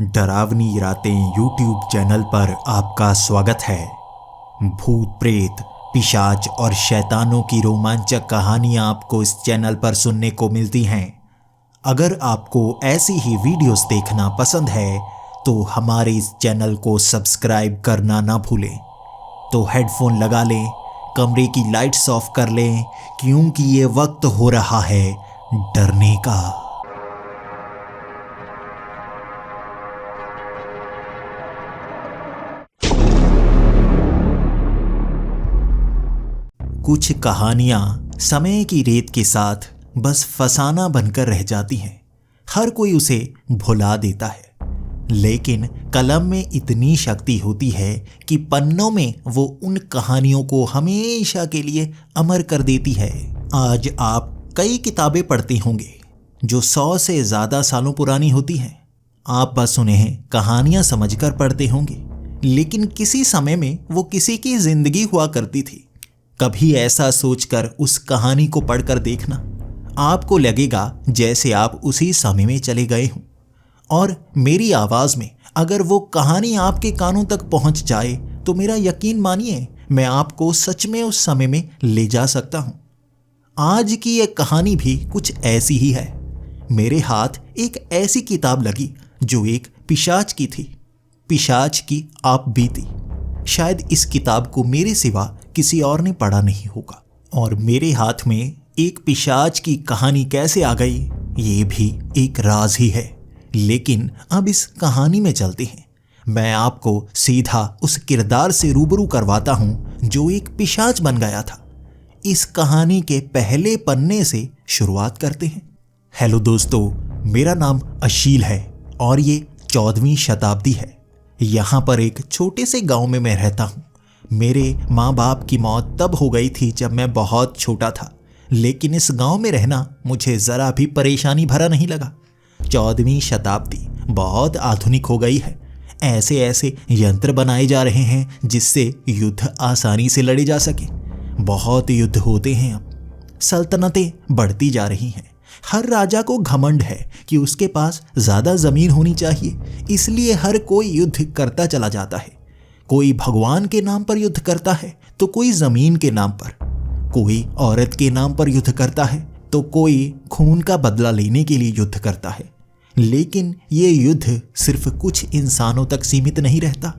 डरावनी रातें YouTube channel पर आपका स्वागत है। भूत प्रेत, पिशाच और शैतानों की रोमांचक कहानियां आपको इस चैनल पर सुनने को मिलती हैं। अगर आपको ऐसी ही वीडियोस देखना पसंद है तो हमारे इस चैनल को सब्सक्राइब करना ना भूलें। तो हेडफोन लगा लें, कमरे की लाइट्स ऑफ कर लें, क्योंकि ये वक्त हो रहा है डरने का। कुछ कहानियां समय की रेत के साथ बस फसाना बनकर रह जाती हैं। हर कोई उसे भुला देता है, लेकिन कलम में इतनी शक्ति होती है कि पन्नों में वो उन कहानियों को हमेशा के लिए अमर कर देती है। आज आप कई किताबें पढ़ते होंगे जो 100 से ज़्यादा सालों पुरानी होती हैं। आप बस उन्हें कहानियां समझकर पढ़ते होंगे, लेकिन किसी समय में वो किसी की जिंदगी हुआ करती थी। कभी ऐसा सोचकर उस कहानी को पढ़कर देखना, आपको लगेगा जैसे आप उसी समय में चले गए हों। और मेरी आवाज़ में अगर वो कहानी आपके कानों तक पहुंच जाए तो मेरा यकीन मानिए, मैं आपको सच में उस समय में ले जा सकता हूं। आज की ये कहानी भी कुछ ऐसी ही है। मेरे हाथ एक ऐसी किताब लगी जो एक पिशाच की थी। पिशाच की आप बीती। शायद इस किताब को मेरे सिवा किसी और ने पढ़ा नहीं होगा। और मेरे हाथ में एक पिशाच की कहानी कैसे आ गई, ये भी एक राज ही है। लेकिन अब इस कहानी में चलते हैं। मैं आपको सीधा उस किरदार से रूबरू करवाता हूं जो एक पिशाच बन गया था। इस कहानी के पहले पन्ने से शुरुआत करते हैं। हेलो दोस्तों, मेरा नाम अशील है और ये 14वीं शताब्दी है। यहाँ पर एक छोटे से गांव में मैं रहता हूँ। मेरे माँ बाप की मौत तब हो गई थी जब मैं बहुत छोटा था, लेकिन इस गांव में रहना मुझे ज़रा भी परेशानी भरा नहीं लगा। 14वीं शताब्दी बहुत आधुनिक हो गई है। ऐसे ऐसे यंत्र बनाए जा रहे हैं जिससे युद्ध आसानी से लड़े जा सके। बहुत युद्ध होते हैं। अब सल्तनतें बढ़ती जा रही हैं। हर राजा को घमंड है कि उसके पास ज़्यादा ज़मीन होनी चाहिए, इसलिए हर कोई युद्ध करता चला जाता है। कोई भगवान के नाम पर युद्ध करता है तो कोई ज़मीन के नाम पर, कोई औरत के नाम पर युद्ध करता है तो कोई खून का बदला लेने के लिए युद्ध करता है। लेकिन ये युद्ध सिर्फ कुछ इंसानों तक सीमित नहीं रहता।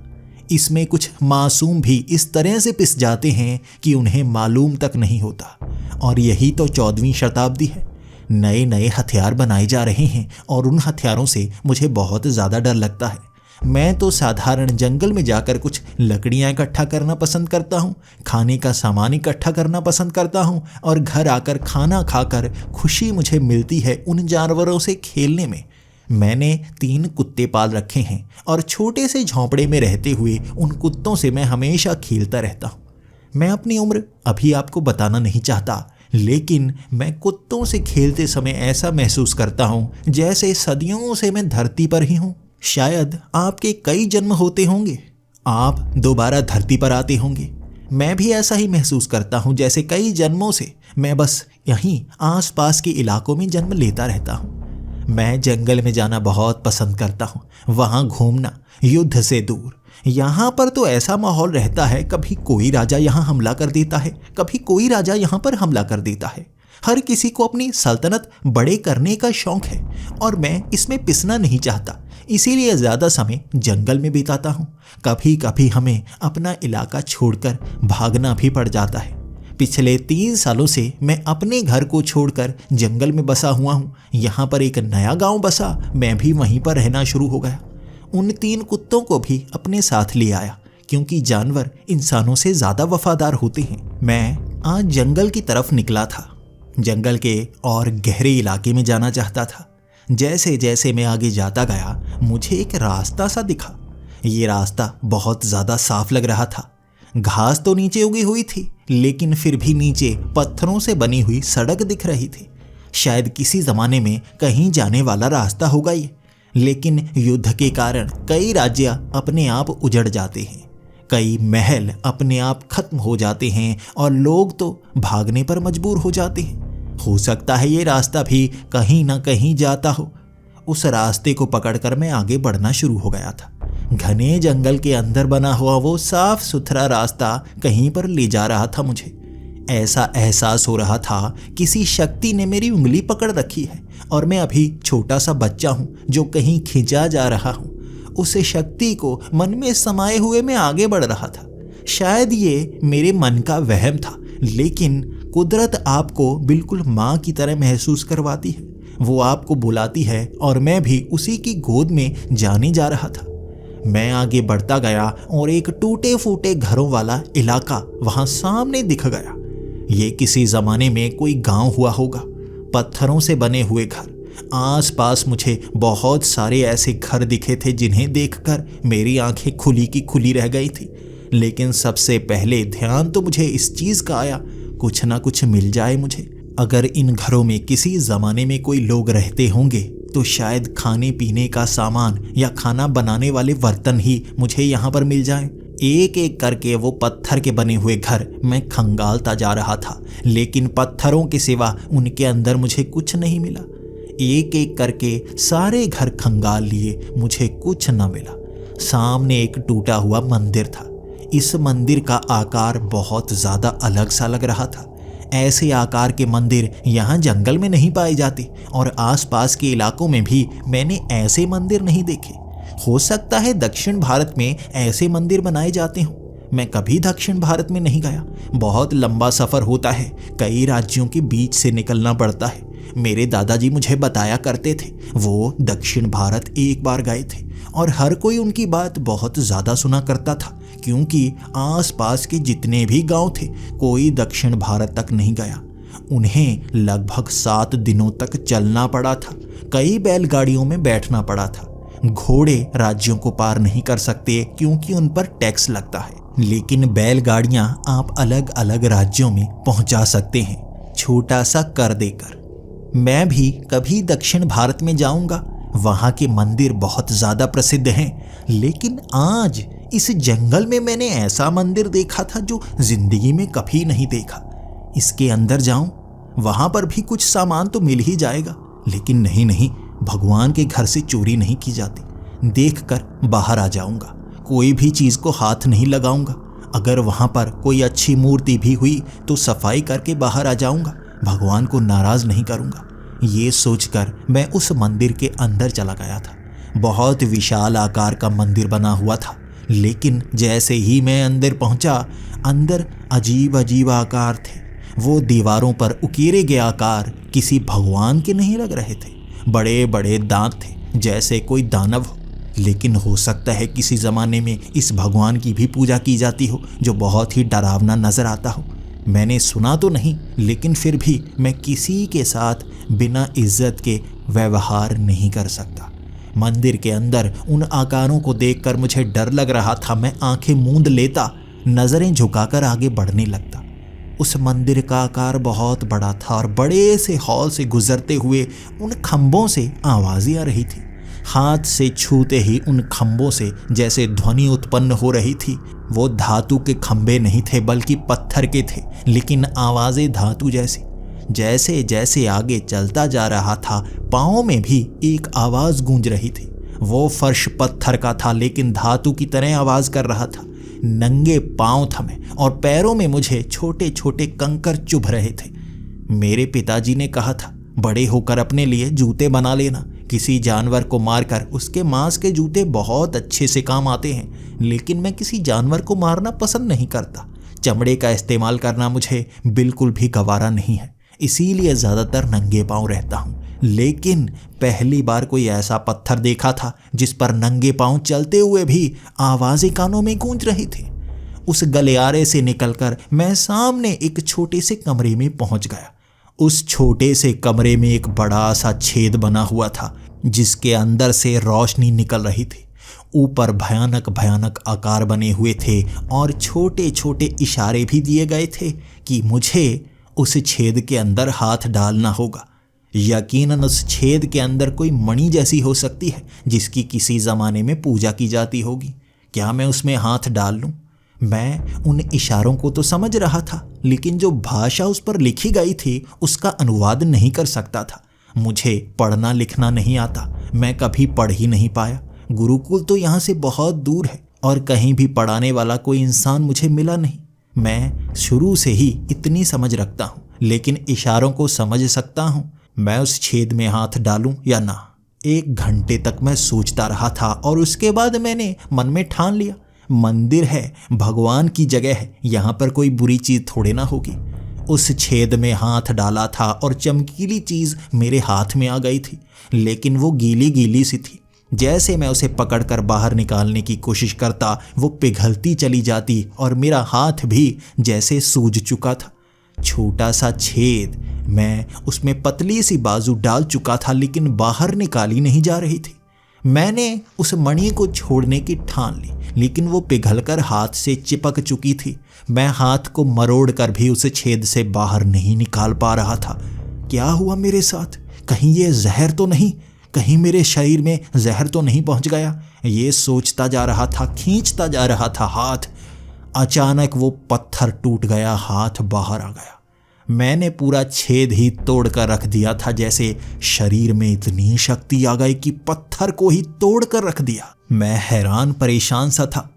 इसमें कुछ मासूम भी इस तरह से पिस जाते हैं कि उन्हें मालूम तक नहीं होता। और यही तो 14वीं शताब्दी है। नए नए हथियार बनाए जा रहे हैं और उन हथियारों से मुझे बहुत ज़्यादा डर लगता है। मैं तो साधारण जंगल में जाकर कुछ लकड़ियाँ इकट्ठा करना पसंद करता हूँ, खाने का सामान इकट्ठा करना पसंद करता हूँ और घर आकर खाना खाकर खुशी मुझे मिलती है उन जानवरों से खेलने में। मैंने 3 कुत्ते पाल रखे हैं और छोटे से झोंपड़े में रहते हुए उन कुत्तों से मैं हमेशा खेलता रहता हूँ। मैं अपनी उम्र अभी आपको बताना नहीं चाहता, लेकिन मैं कुत्तों से खेलते समय ऐसा महसूस करता हूँ जैसे सदियों से मैं धरती पर ही हूँ। शायद आपके कई जन्म होते होंगे, आप दोबारा धरती पर आते होंगे। मैं भी ऐसा ही महसूस करता हूँ जैसे कई जन्मों से मैं बस यहीं आसपास के इलाकों में जन्म लेता रहता हूँ। मैं जंगल में जाना बहुत पसंद करता हूँ, वहाँ घूमना, युद्ध से दूर। यहाँ पर तो ऐसा माहौल रहता है, कभी कोई राजा यहाँ हमला कर देता है, कभी कोई राजा यहाँ पर हमला कर देता है। हर किसी को अपनी सल्तनत बड़े करने का शौक है और मैं इसमें पिसना नहीं चाहता, इसीलिए ज़्यादा समय जंगल में बिताता हूँ। कभी कभी हमें अपना इलाका छोड़कर भागना भी पड़ जाता है। पिछले 3 सालों से मैं अपने घर को छोड़कर जंगल में बसा हुआ हूँ। यहाँ पर एक नया गाँव बसा, मैं भी वहीं पर रहना शुरू हो गया। उन 3 कुत्तों को भी अपने साथ ले आया, क्योंकि जानवर इंसानों से ज़्यादा वफादार होते हैं। मैं आज जंगल की तरफ निकला था। जंगल के और गहरे इलाके में जाना चाहता था। जैसे जैसे मैं आगे जाता गया मुझे एक रास्ता सा दिखा। ये रास्ता बहुत ज़्यादा साफ लग रहा था। घास तो नीचे उगी हुई थी, लेकिन फिर भी नीचे पत्थरों से बनी हुई सड़क दिख रही थी। शायद किसी ज़माने में कहीं जाने वाला रास्ता होगा ये। लेकिन युद्ध के कारण कई राज्य अपने आप उजड़ जाते हैं, कई महल अपने आप खत्म हो जाते हैं और लोग तो भागने पर मजबूर हो जाते हैं। हो सकता है ये रास्ता भी कहीं ना कहीं जाता हो। उस रास्ते को पकड़कर मैं आगे बढ़ना शुरू हो गया था। घने जंगल के अंदर बना हुआ वो साफ सुथरा रास्ता कहीं पर ले जा रहा था मुझे। ऐसा एहसास हो रहा था किसी शक्ति ने मेरी उंगली पकड़ रखी है और मैं अभी छोटा सा बच्चा हूं जो कहीं खिंचा जा रहा हूं। उस शक्ति को मन में समाये हुए मैं आगे बढ़ रहा था। शायद ये मेरे मन का वहम था, लेकिन कुदरत आपको बिल्कुल माँ की तरह महसूस करवाती है। वो आपको बुलाती है और मैं भी उसी की गोद में जाने जा रहा था। मैं आगे बढ़ता गया और एक टूटे फूटे घरों वाला इलाका वहां सामने दिख गया। ये किसी जमाने में कोई गांव हुआ होगा, पत्थरों से बने हुए घर। आसपास मुझे बहुत सारे ऐसे घर दिखे थे जिन्हें देखकर मेरी आंखें खुली की खुली रह गई थी। लेकिन सबसे पहले ध्यान तो मुझे इस चीज का आया, कुछ ना कुछ मिल जाए मुझे। अगर इन घरों में किसी जमाने में कोई लोग रहते होंगे तो शायद खाने पीने का सामान या खाना बनाने वाले बर्तन ही मुझे यहाँ पर मिल जाएं। एक एक करके वो पत्थर के बने हुए घर मैं खंगालता जा रहा था, लेकिन पत्थरों के सिवा उनके अंदर मुझे कुछ नहीं मिला। एक एक करके सारे घर खंगाल लिए, मुझे कुछ न मिला। सामने एक टूटा हुआ मंदिर था। इस मंदिर का आकार बहुत ज्यादा अलग सा लग रहा था। ऐसे आकार के मंदिर यहाँ जंगल में नहीं पाए जाते और आसपास के इलाकों में भी मैंने ऐसे मंदिर नहीं देखे। हो सकता है दक्षिण भारत में ऐसे मंदिर बनाए जाते हों। मैं कभी दक्षिण भारत में नहीं गया। बहुत लंबा सफर होता है, कई राज्यों के बीच से निकलना पड़ता है। मेरे दादाजी मुझे बताया करते थे, वो दक्षिण भारत एक बार गए थे और हर कोई उनकी बात बहुत ज़्यादा सुना करता था, क्योंकि आसपास के जितने भी गांव थे कोई दक्षिण भारत तक नहीं गया। उन्हें लगभग 7 दिनों तक चलना पड़ा था। कई बैलगाड़ियों में बैठना पड़ा था। घोड़े राज्यों को पार नहीं कर सकते क्योंकि उन पर टैक्स लगता है, लेकिन बैलगाड़ियां आप अलग अलग राज्यों में पहुंचा सकते हैं छोटा सा कर देकर। मैं भी कभी दक्षिण भारत में जाऊंगा, वहां के मंदिर बहुत ज्यादा प्रसिद्ध हैं। लेकिन आज इस जंगल में मैंने ऐसा मंदिर देखा था जो जिंदगी में कभी नहीं देखा। इसके अंदर जाऊं, वहां पर भी कुछ सामान तो मिल ही जाएगा, लेकिन नहीं, भगवान के घर से चोरी नहीं की जाती। देखकर बाहर आ जाऊंगा, कोई भी चीज को हाथ नहीं लगाऊंगा। अगर वहां पर कोई अच्छी मूर्ति भी हुई तो सफाई करके बाहर आ जाऊंगा, भगवान को नाराज नहीं करूंगा। ये सोचकर मैं उस मंदिर के अंदर चला गया था। बहुत विशाल आकार का मंदिर बना हुआ था, लेकिन जैसे ही मैं अंदर पहुंचा, अंदर अजीब अजीब आकार थे। वो दीवारों पर उकेरे गए आकार किसी भगवान के नहीं लग रहे थे। बड़े बड़े दांत थे, जैसे कोई दानव हो। लेकिन हो सकता है किसी ज़माने में इस भगवान की भी पूजा की जाती हो, जो बहुत ही डरावना नज़र आता हो। मैंने सुना तो नहीं, लेकिन फिर भी मैं किसी के साथ बिना इज्जत के व्यवहार नहीं कर सकता। मंदिर के अंदर उन आकारों को देखकर मुझे डर लग रहा था। मैं आंखें मूंद लेता, नज़रें झुकाकर आगे बढ़ने लगता। उस मंदिर का आकार बहुत बड़ा था और बड़े से हॉल से गुजरते हुए उन खंभों से आवाज़ें आ रही थी। हाथ से छूते ही उन खंभों से जैसे ध्वनि उत्पन्न हो रही थी। वो धातु के खंभे नहीं थे बल्कि पत्थर के थे, लेकिन आवाज़ें धातु जैसी। जैसे जैसे आगे चलता जा रहा था, पाँव में भी एक आवाज़ गूंज रही थी। वो फर्श पत्थर का था लेकिन धातु की तरह आवाज़ कर रहा था। नंगे पाँव था मैं और पैरों में मुझे छोटे छोटे कंकर चुभ रहे थे। मेरे पिताजी ने कहा था, बड़े होकर अपने लिए जूते बना लेना। किसी जानवर को मारकर उसके मांस के जूते बहुत अच्छे से काम आते हैं, लेकिन मैं किसी जानवर को मारना पसंद नहीं करता। चमड़े का इस्तेमाल करना मुझे बिल्कुल भी गवारा नहीं है, इसीलिए ज़्यादातर नंगे पाँव रहता हूँ। लेकिन पहली बार कोई ऐसा पत्थर देखा था जिस पर नंगे पाँव चलते हुए भी आवाज़ें कानों में गूंज रही थी। उस गलियारे से निकलकर मैं सामने एक छोटे से कमरे में पहुंच गया। उस छोटे से कमरे में एक बड़ा सा छेद बना हुआ था, जिसके अंदर से रोशनी निकल रही थी। ऊपर भयानक भयानक आकार बने हुए थे और छोटे छोटे इशारे भी दिए गए थे कि मुझे उस छेद के अंदर हाथ डालना होगा। यकीनन उस छेद के अंदर कोई मणि जैसी हो सकती है जिसकी किसी ज़माने में पूजा की जाती होगी। क्या मैं उसमें हाथ डाल लूँ? मैं उन इशारों को तो समझ रहा था, लेकिन जो भाषा उस पर लिखी गई थी उसका अनुवाद नहीं कर सकता था। मुझे पढ़ना लिखना नहीं आता, मैं कभी पढ़ ही नहीं पाया। गुरुकुल तो यहाँ से बहुत दूर है और कहीं भी पढ़ाने वाला कोई इंसान मुझे मिला नहीं। मैं शुरू से ही इतनी समझ रखता हूँ, लेकिन इशारों को समझ सकता हूँ मैं उस छेद में हाथ डालूं या ना। 1 घंटे तक मैं सोचता रहा था और उसके बाद मैंने मन में ठान लिया, मंदिर है, भगवान की जगह है, यहाँ पर कोई बुरी चीज थोड़े ना होगी। उस छेद में हाथ डाला था और चमकीली चीज मेरे हाथ में आ गई थी, लेकिन वो गीली गीली सी थी। जैसे मैं उसे पकड़कर बाहर निकालने की कोशिश करता, वो पिघलती चली जाती और मेरा हाथ भी जैसे सूज चुका था। छोटा सा छेद, मैं उसमें पतली सी बाजू डाल चुका था, लेकिन बाहर निकाली नहीं जा रही थी। मैंने उस मणि को छोड़ने की ठान ली, लेकिन वो पिघलकर हाथ से चिपक चुकी थी। मैं हाथ को मरोड़ कर भी उस छेद से बाहर नहीं निकाल पा रहा था। क्या हुआ मेरे साथ? कहीं ये जहर तो नहीं, कहीं मेरे शरीर में जहर तो नहीं पहुंच गया? ये सोचता जा रहा था, खींचता जा रहा था हाथ। अचानक वो पत्थर टूट गया, हाथ बाहर आ गया। मैंने पूरा छेद ही तोड़ कर रख दिया था, जैसे शरीर में इतनी शक्ति आ गई कि पत्थर को ही तोड़ कर रख दिया। मैं हैरान परेशान सा था।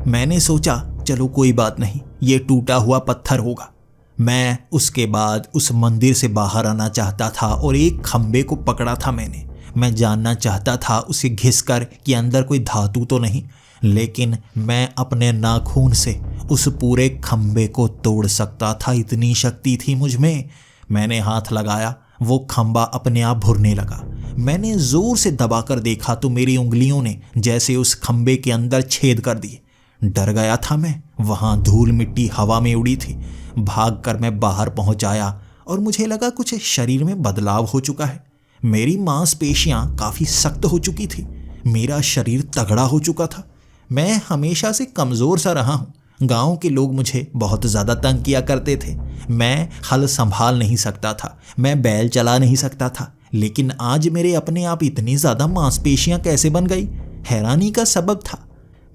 मैंने सोचा चलो कोई बात नहीं, ये टूटा हुआ पत्थर होगा। मैं उसके बाद उस मंदिर से बाहर आना चाहता था और एक खंबे को पकड़ा था मैंने। मैं जानना चाहता था उसे घिसकर कि अंदर कोई धातु तो नहीं, लेकिन मैं अपने नाखून से उस पूरे खंबे को तोड़ सकता था, इतनी शक्ति थी मुझ में। मैंने हाथ लगाया, वो खंबा अपने आप भुरने लगा। मैंने जोर से दबाकर देखा तो मेरी उंगलियों ने जैसे उस खंबे के अंदर छेद कर दिए। डर गया था मैं, वहां धूल मिट्टी हवा में उड़ी थी। भागकर मैं बाहर पहुंच आया और मुझे लगा कुछ शरीर में बदलाव हो चुका है। मेरी मांसपेशियां काफी सख्त हो चुकी थी, मेरा शरीर तगड़ा हो चुका था। मैं हमेशा से कमजोर सा रहा हूँ। गांव के लोग मुझे बहुत ज्यादा तंग किया करते थे। मैं हल संभाल नहीं सकता था, मैं बैल चला नहीं सकता था, लेकिन आज मेरे अपने आप इतनी ज्यादा मांसपेशियां कैसे बन गई? हैरानी का सबब था।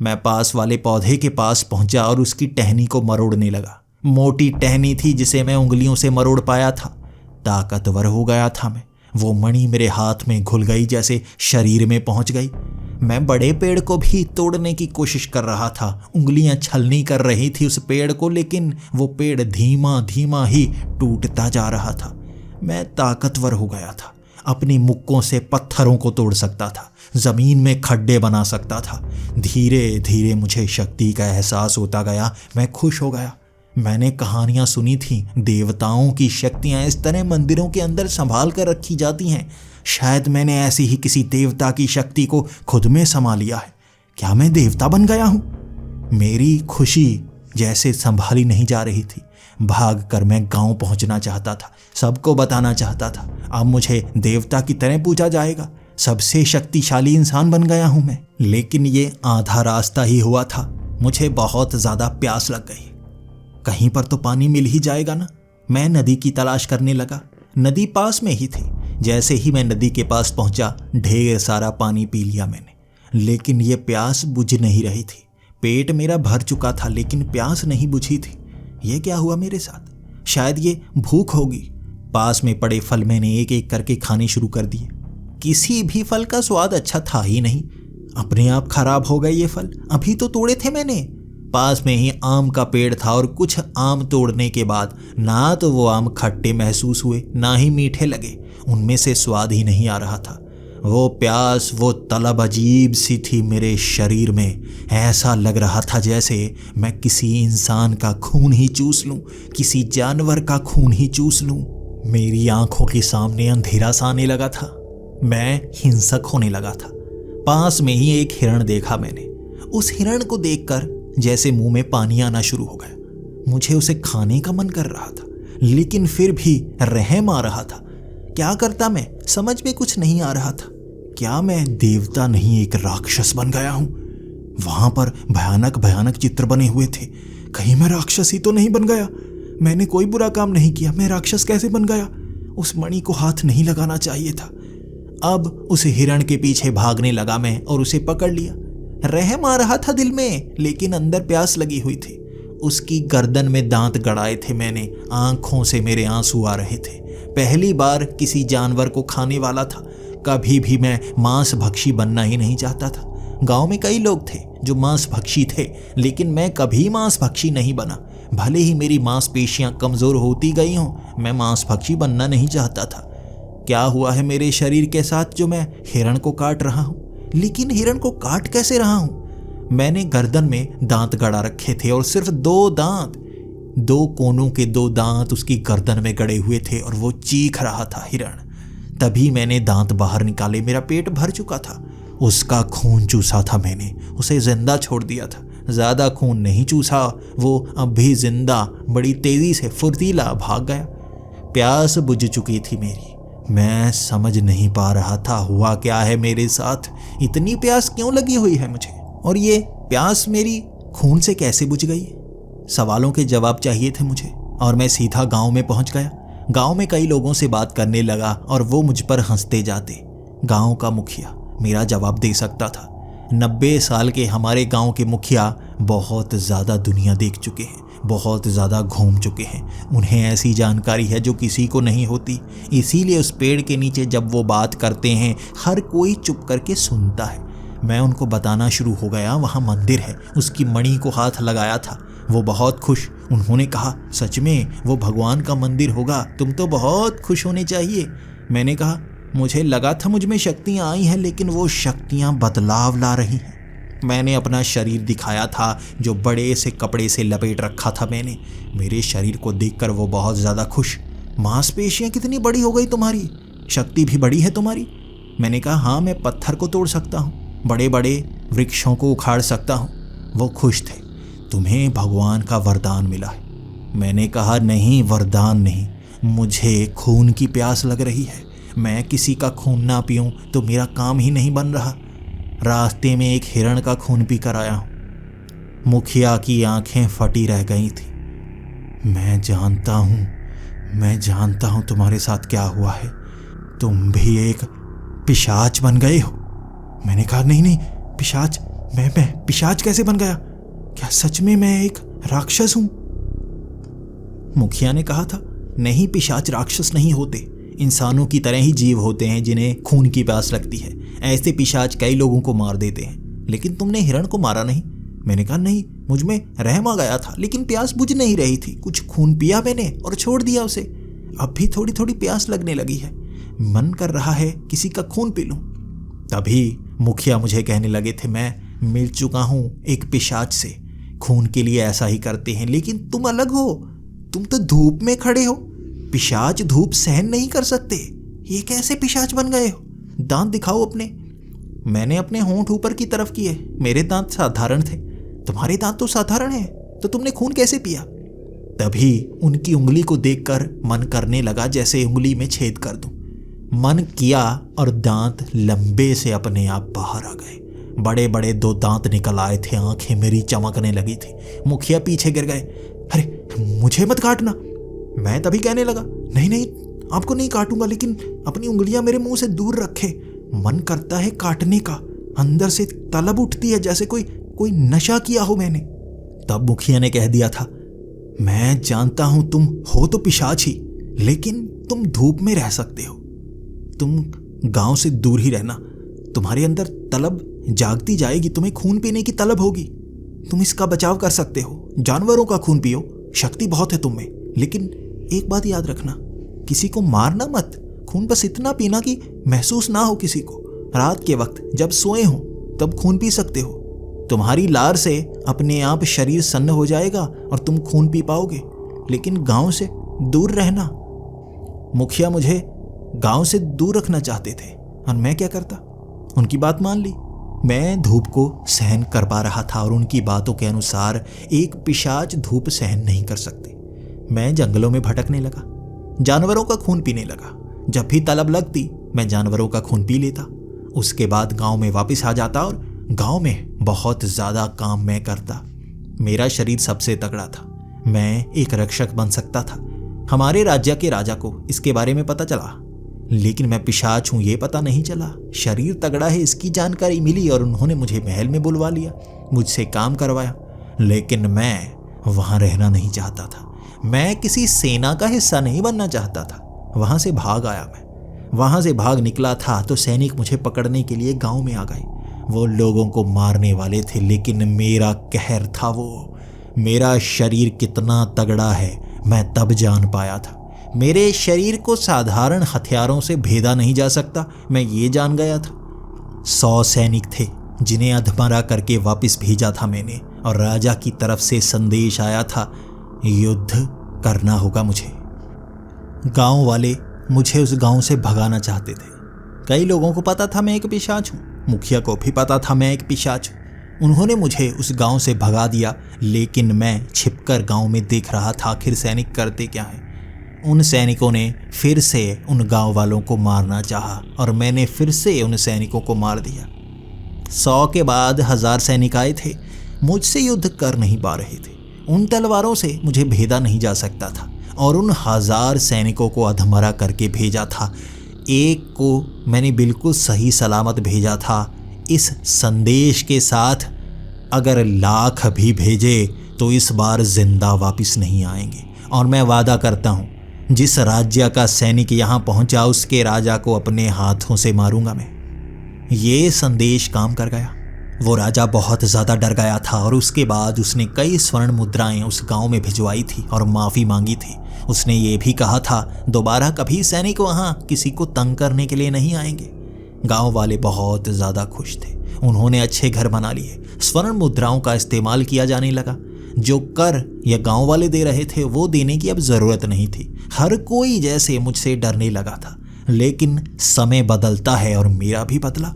मैं पास वाले पौधे के पास पहुंचा और उसकी टहनी को मरोड़ने लगा। मोटी टहनी थी जिसे मैं उंगलियों से मरोड़ पाया था। ताकतवर हो गया था मैं। वो मणि मेरे हाथ में घुल गई, जैसे शरीर में पहुंच गई। मैं बड़े पेड़ को भी तोड़ने की कोशिश कर रहा था, उंगलियां छलनी कर रही थी उस पेड़ को, लेकिन वो पेड़ धीमा धीमा ही टूटता जा रहा था। मैं ताकतवर हो गया था, अपनी मुक्कों से पत्थरों को तोड़ सकता था, जमीन में खड्डे बना सकता था। धीरे धीरे मुझे शक्ति का एहसास होता गया। मैं खुश हो गया। मैंने कहानियां सुनी थी, देवताओं की शक्तियां इस तरह मंदिरों के अंदर संभाल कर रखी जाती हैं। शायद मैंने ऐसी ही किसी देवता की शक्ति को खुद में समा लिया है। क्या मैं देवता बन गया हूं? मेरी खुशी जैसे संभाली नहीं जा रही थी। भागकर मैं गांव पहुंचना चाहता था, सबको बताना चाहता था अब मुझे देवता की तरह पूजा जाएगा, सबसे शक्तिशाली इंसान बन गया हूं मैं। लेकिन ये आधा रास्ता ही हुआ था। मुझे बहुत ज्यादा प्यास लग गई। कहीं पर तो पानी मिल ही जाएगा ना। मैं नदी की तलाश करने लगा। नदी पास में ही थी। जैसे ही मैं नदी के पास पहुंचा, ढेर सारा पानी पी लिया मैंने, लेकिन ये प्यास बुझ नहीं रही थी। पेट मेरा भर चुका था, लेकिन प्यास नहीं बुझी थी। ये क्या हुआ मेरे साथ? शायद ये भूख होगी। पास में पड़े फल मैंने एक एक करके खाने शुरू कर दिए। किसी भी फल का स्वाद अच्छा था ही नहीं। अपने आप खराब हो गए ये फल, अभी तो तोड़े थे मैंने। पास में ही आम का पेड़ था और कुछ आम तोड़ने के बाद ना तो वो आम खट्टे महसूस हुए, ना ही मीठे लगे। उनमें से स्वाद ही नहीं आ रहा था। वो प्यास, वो तलब अजीब सी थी मेरे शरीर में। ऐसा लग रहा था जैसे मैं किसी इंसान का खून ही चूस लूं, किसी जानवर का खून ही चूस लूं। मेरी आंखों के सामने अंधेरा सा आने लगा था। मैं हिंसक होने लगा था। पास में ही एक हिरण देखा मैंने। उस हिरण को देखकर जैसे मुंह में पानी आना शुरू हो गया। मुझे उसे खाने का मन कर रहा था, लेकिन फिर भी रहम आ रहा था। क्या करता मैं, समझ में कुछ नहीं आ रहा था। क्या मैं देवता नहीं एक राक्षस बन गया हूं? वहां पर भयानक भयानक चित्र बने हुए थे। कहीं मैं राक्षस ही तो नहीं बन गया? मैंने कोई बुरा काम नहीं किया, मैं राक्षस कैसे बन गया? उस मणि को हाथ नहीं लगाना चाहिए था। अब उस हिरण के पीछे भागने लगा मैं और उसे पकड़ लिया। रहम आ रहा था दिल में, लेकिन अंदर प्यास लगी हुई थी। उसकी गर्दन में दांत गड़ाए थे मैंने, आंखों से मेरे आंसू आ रहे थे। पहली बार किसी जानवर को खाने वाला था। कभी भी मैं मांस भक्षी बनना ही नहीं चाहता था। गांव में कई लोग थे जो मांस भक्षी थे, लेकिन मैं कभी मांस भक्षी नहीं बना। भले ही मेरी मांसपेशियां कमजोर होती गई हों, मैं मांस भक्षी बनना नहीं चाहता था। क्या हुआ है मेरे शरीर के साथ जो मैं हिरण को काट रहा हूं? लेकिन हिरण को काट कैसे रहा हूं? मैंने गर्दन में दांत गड़ा रखे थे और सिर्फ 2 दांत, 2 कोनों के 2 दांत उसकी गर्दन में गड़े हुए थे और वो चीख रहा था हिरण। तभी मैंने दांत बाहर निकाले। मेरा पेट भर चुका था। उसका खून चूसा था मैंने, उसे जिंदा छोड़ दिया था। ज्यादा खून नहीं चूसा, वो अब भी जिंदा बड़ी तेजी से फुर्तीला भाग गया। प्यास बुझ चुकी थी मेरी। मैं समझ नहीं पा रहा था हुआ क्या है मेरे साथ। इतनी प्यास क्यों लगी हुई है मुझे, और ये प्यास मेरी खून से कैसे बुझ गई? सवालों के जवाब चाहिए थे मुझे और मैं सीधा गांव में पहुंच गया। गांव में कई लोगों से बात करने लगा और वो मुझ पर हंसते जाते। गांव का मुखिया मेरा जवाब दे सकता था। 90 साल के हमारे गांव के मुखिया बहुत ज़्यादा दुनिया देख चुके हैं, बहुत ज़्यादा घूम चुके हैं। उन्हें ऐसी जानकारी है जो किसी को नहीं होती। इसीलिए उस पेड़ के नीचे जब वो बात करते हैं, हर कोई चुप करके सुनता है। मैं उनको बताना शुरू हो गया, वहाँ मंदिर है, उसकी मणि को हाथ लगाया था। वो बहुत खुश। उन्होंने कहा, सच में वो भगवान का मंदिर होगा, तुम तो बहुत खुश होने चाहिए। मैंने कहा, मुझे लगा था मुझ में शक्तियाँ आई हैं, लेकिन वो शक्तियाँ बदलाव ला रही हैं। मैंने अपना शरीर दिखाया था जो बड़े से कपड़े से लपेट रखा था मैंने। मेरे शरीर को देखकर वो बहुत ज़्यादा खुश। मांसपेशियाँ कितनी बड़ी हो गई तुम्हारी, शक्ति भी बड़ी है तुम्हारी। मैंने कहा, हाँ, मैं पत्थर को तोड़ सकता हूँ, बड़े बड़े वृक्षों को उखाड़ सकता हूँ। वो खुश थे। तुम्हें भगवान का वरदान मिला है। मैंने कहा, नहीं, वरदान नहीं, मुझे खून की प्यास लग रही है। मैं किसी का खून ना पीऊं तो मेरा काम ही नहीं बन रहा। रास्ते में एक हिरण का खून पी कर आया हूं। मुखिया की आंखें फटी रह गई थी। मैं जानता हूं तुम्हारे साथ क्या हुआ है। तुम भी एक पिशाच बन गए हो। मैंने कहा, नहीं, पिशाच? मैं पिशाच कैसे बन गया? क्या सच में मैं एक राक्षस हूं? मुखिया ने कहा था, नहीं, पिशाच राक्षस नहीं होते। इंसानों की तरह ही जीव होते हैं जिन्हें खून की प्यास लगती है। ऐसे पिशाच कई लोगों को मार देते हैं, लेकिन तुमने हिरण को मारा नहीं। मैंने कहा, नहीं, मुझ में रहम आ गया था, लेकिन प्यास बुझ नहीं रही थी। कुछ खून पिया मैंने और छोड़ दिया उसे। अब भी थोड़ी थोड़ी प्यास लगने लगी है। मन कर रहा है किसी का खून पी लूं। तभी मुखिया मुझे कहने लगे थे, मैं मिल चुका हूं एक पिशाच से। खून के लिए ऐसा ही करते हैं, लेकिन तुम अलग हो। तुम तो धूप में खड़े हो। पिशाच धूप सहन नहीं कर सकते। ये कैसे पिशाच बन गए हो? दांत दिखाओ अपने। मैंने अपने होंठ ऊपर की तरफ किए। मेरे दांत साधारण थे। तुम्हारे दांत तो साधारण हैं, तो तुमने खून कैसे पिया? तभी उनकी उंगली को देखकर मन करने लगा जैसे उंगली में छेद कर दूं। मन किया और दांत लंबे से अपने आप बाहर आ गए। बड़े बड़े 2 दांत निकल आए थे। आंखें मेरी चमकने लगी थी। मुखिया पीछे गिर गए। अरे, मुझे मत काटना। मैं तभी कहने लगा, नहीं, आपको नहीं काटूंगा, लेकिन अपनी उंगलियां मेरे मुंह से दूर रखे। मन करता है काटने का। अंदर से तलब उठती है जैसे कोई नशा किया हो मैंने। तब मुखिया ने कह दिया था, मैं जानता हूं तुम हो तो पिशाच ही, लेकिन तुम धूप में रह सकते हो। तुम गांव से दूर ही रहना। तुम्हारे अंदर तलब जागती जाएगी, तुम्हें खून पीने की तलब होगी। तुम इसका बचाव कर सकते हो। जानवरों का खून पियो, शक्ति बहुत है तुम में। लेकिन एक बात याद रखना, किसी को मारना मत। खून बस इतना पीना कि महसूस ना हो किसी को। रात के वक्त जब सोए हो तब खून पी सकते हो। तुम्हारी लार से अपने आप शरीर सन्न हो जाएगा और तुम खून पी पाओगे। लेकिन गांव से दूर रहना। मुखिया मुझे गांव से दूर रखना चाहते थे और मैं क्या करता? उनकी बात मान ली। मैं धूप को सहन कर पा रहा था और उनकी बातों के अनुसार एक पिशाच धूप सहन नहीं कर सकते। मैं जंगलों में भटकने लगा, जानवरों का खून पीने लगा। जब भी तलब लगती मैं जानवरों का खून पी लेता। उसके बाद गांव में वापस आ जाता और गांव में बहुत ज़्यादा काम मैं करता। मेरा शरीर सबसे तगड़ा था। मैं एक रक्षक बन सकता था। हमारे राज्य के राजा को इसके बारे में पता चला, लेकिन मैं पिशाच हूं ये पता नहीं चला। शरीर तगड़ा है इसकी जानकारी मिली और उन्होंने मुझे महल में बुलवा लिया, मुझसे काम करवाया। लेकिन मैं वहां रहना नहीं चाहता था। मैं किसी सेना का हिस्सा नहीं बनना चाहता था। वहां से भाग आया मैं। वहां से भाग निकला था तो सैनिक मुझे पकड़ने के लिए गांव में आ गए। वो लोगों को मारने वाले थे, लेकिन मेरा कहर था वो। मेरा शरीर कितना तगड़ा है मैं तब जान पाया था। मेरे शरीर को साधारण हथियारों से भेदा नहीं जा सकता, मैं ये जान गया था। 100 सैनिक थे जिन्हें अधमरा करके वापस भेजा था मैंने, और राजा की तरफ से संदेश आया था, युद्ध करना होगा मुझे। गांव वाले मुझे उस गांव से भगाना चाहते थे। कई लोगों को पता था मैं एक पिशाच हूँ, मुखिया को भी पता था मैं एक पिशाच हूँ। उन्होंने मुझे उस गांव से भगा दिया, लेकिन मैं छिपकर गांव में देख रहा था आखिर सैनिक करते क्या हैं। उन सैनिकों ने फिर से उन गांव वालों को मारना चाहा और मैंने फिर से उन सैनिकों को मार दिया। 100 के बाद 1000 सैनिक आए थे, मुझसे युद्ध कर नहीं पा रहे थे। उन तलवारों से मुझे भेदा नहीं जा सकता था, और उन 1000 सैनिकों को अधमरा करके भेजा था। एक को मैंने बिल्कुल सही सलामत भेजा था, इस संदेश के साथ, अगर लाख भी भेजे तो इस बार जिंदा वापस नहीं आएंगे। और मैं वादा करता हूँ, जिस राज्य का सैनिक यहाँ पहुँचा उसके राजा को अपने हाथों से मारूंगा मैं। ये संदेश काम कर गया। वो राजा बहुत ज़्यादा डर गया था, और उसके बाद उसने कई स्वर्ण मुद्राएं उस गांव में भिजवाई थी और माफ़ी मांगी थी। उसने ये भी कहा था, दोबारा कभी सैनिक वहाँ किसी को तंग करने के लिए नहीं आएंगे। गांव वाले बहुत ज़्यादा खुश थे। उन्होंने अच्छे घर बना लिए। स्वर्ण मुद्राओं का इस्तेमाल किया जाने लगा। जो कर ये गांव वाले दे रहे थे वो देने की अब ज़रूरत नहीं थी। हर कोई जैसे मुझसे डरने लगा था। लेकिन समय बदलता है, और मेरा भी बदला।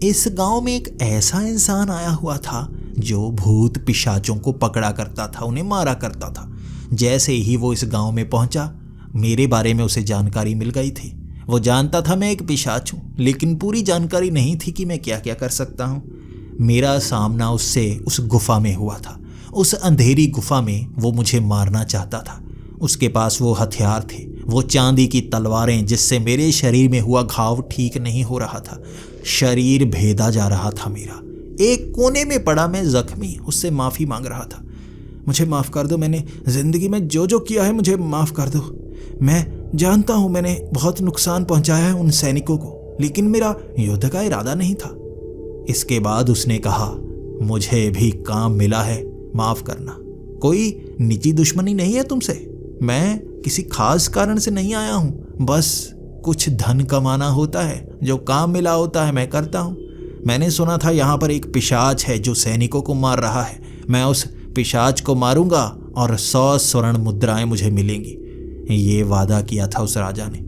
इस गांव में एक ऐसा इंसान आया हुआ था जो भूत पिशाचों को पकड़ा करता था, उन्हें मारा करता था। जैसे ही वो इस गांव में पहुंचा, मेरे बारे में उसे जानकारी मिल गई थी। वो जानता था मैं एक पिशाच हूँ, लेकिन पूरी जानकारी नहीं थी कि मैं क्या क्या कर सकता हूँ। मेरा सामना उससे उस गुफा में हुआ था। उस अंधेरी गुफा में वो मुझे मारना चाहता था। उसके पास वो हथियार थे, वो चांदी की तलवारें, जिससे मेरे शरीर में हुआ घाव ठीक नहीं हो रहा था। शरीर भेदा जा रहा था मेरा। एक कोने में पड़ा मैं जख्मी उससे माफ़ी मांग रहा था। मुझे माफ़ कर दो, मैंने ज़िंदगी में जो जो किया है मुझे माफ़ कर दो। मैं जानता हूँ मैंने बहुत नुकसान पहुँचाया है उन सैनिकों को, लेकिन मेरा युद्ध का इरादा नहीं था। इसके बाद उसने कहा, मुझे भी काम मिला है, माफ़ करना। कोई निजी दुश्मनी नहीं है तुमसे। मैं किसी खास कारण से नहीं आया हूँ, बस कुछ धन कमाना होता है, जो काम मिला होता है मैं करता हूँ। मैंने सुना था यहाँ पर एक पिशाच है जो सैनिकों को मार रहा है। मैं उस पिशाच को मारूंगा और 100 स्वर्ण मुद्राएं मुझे मिलेंगी। ये वादा किया था उस राजा ने।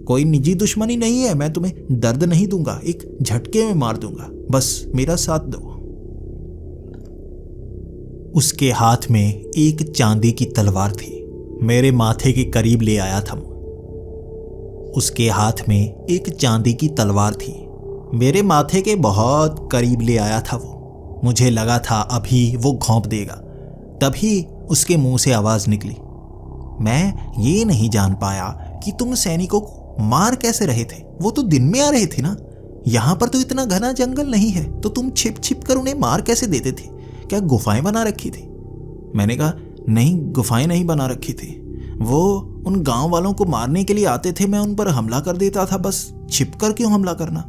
कोई निजी दुश्मनी नहीं है, मैं तुम्हें दर्द नहीं दूंगा, एक झटके में मार दूंगा, बस मेरा साथ दो। उसके हाथ में एक चांदी की तलवार थी। मेरे माथे के करीब ले आया था। उसके हाथ में एक चांदी की तलवार थी। मेरे माथे के बहुत करीब ले आया था वो। मुझे लगा था अभी वो घोंप देगा। तभी उसके मुंह से आवाज़ निकली। मैं ये नहीं जान पाया कि तुम सैनिकों को मार कैसे रहे थे। वो तो दिन में आ रहे थे ना। यहाँ पर तो इतना घना जंगल नहीं है, तो तुम छिप छिप कर उन्हें मार कैसे देते थे? क्या गुफाएं बना रखी थी? मैंने कहा, नहीं, गुफाएं नहीं बना रखी थी। वो उन गांव वालों को मारने के लिए आते थे, मैं उन पर हमला कर देता था, बस छिप कर क्यों हमला करना?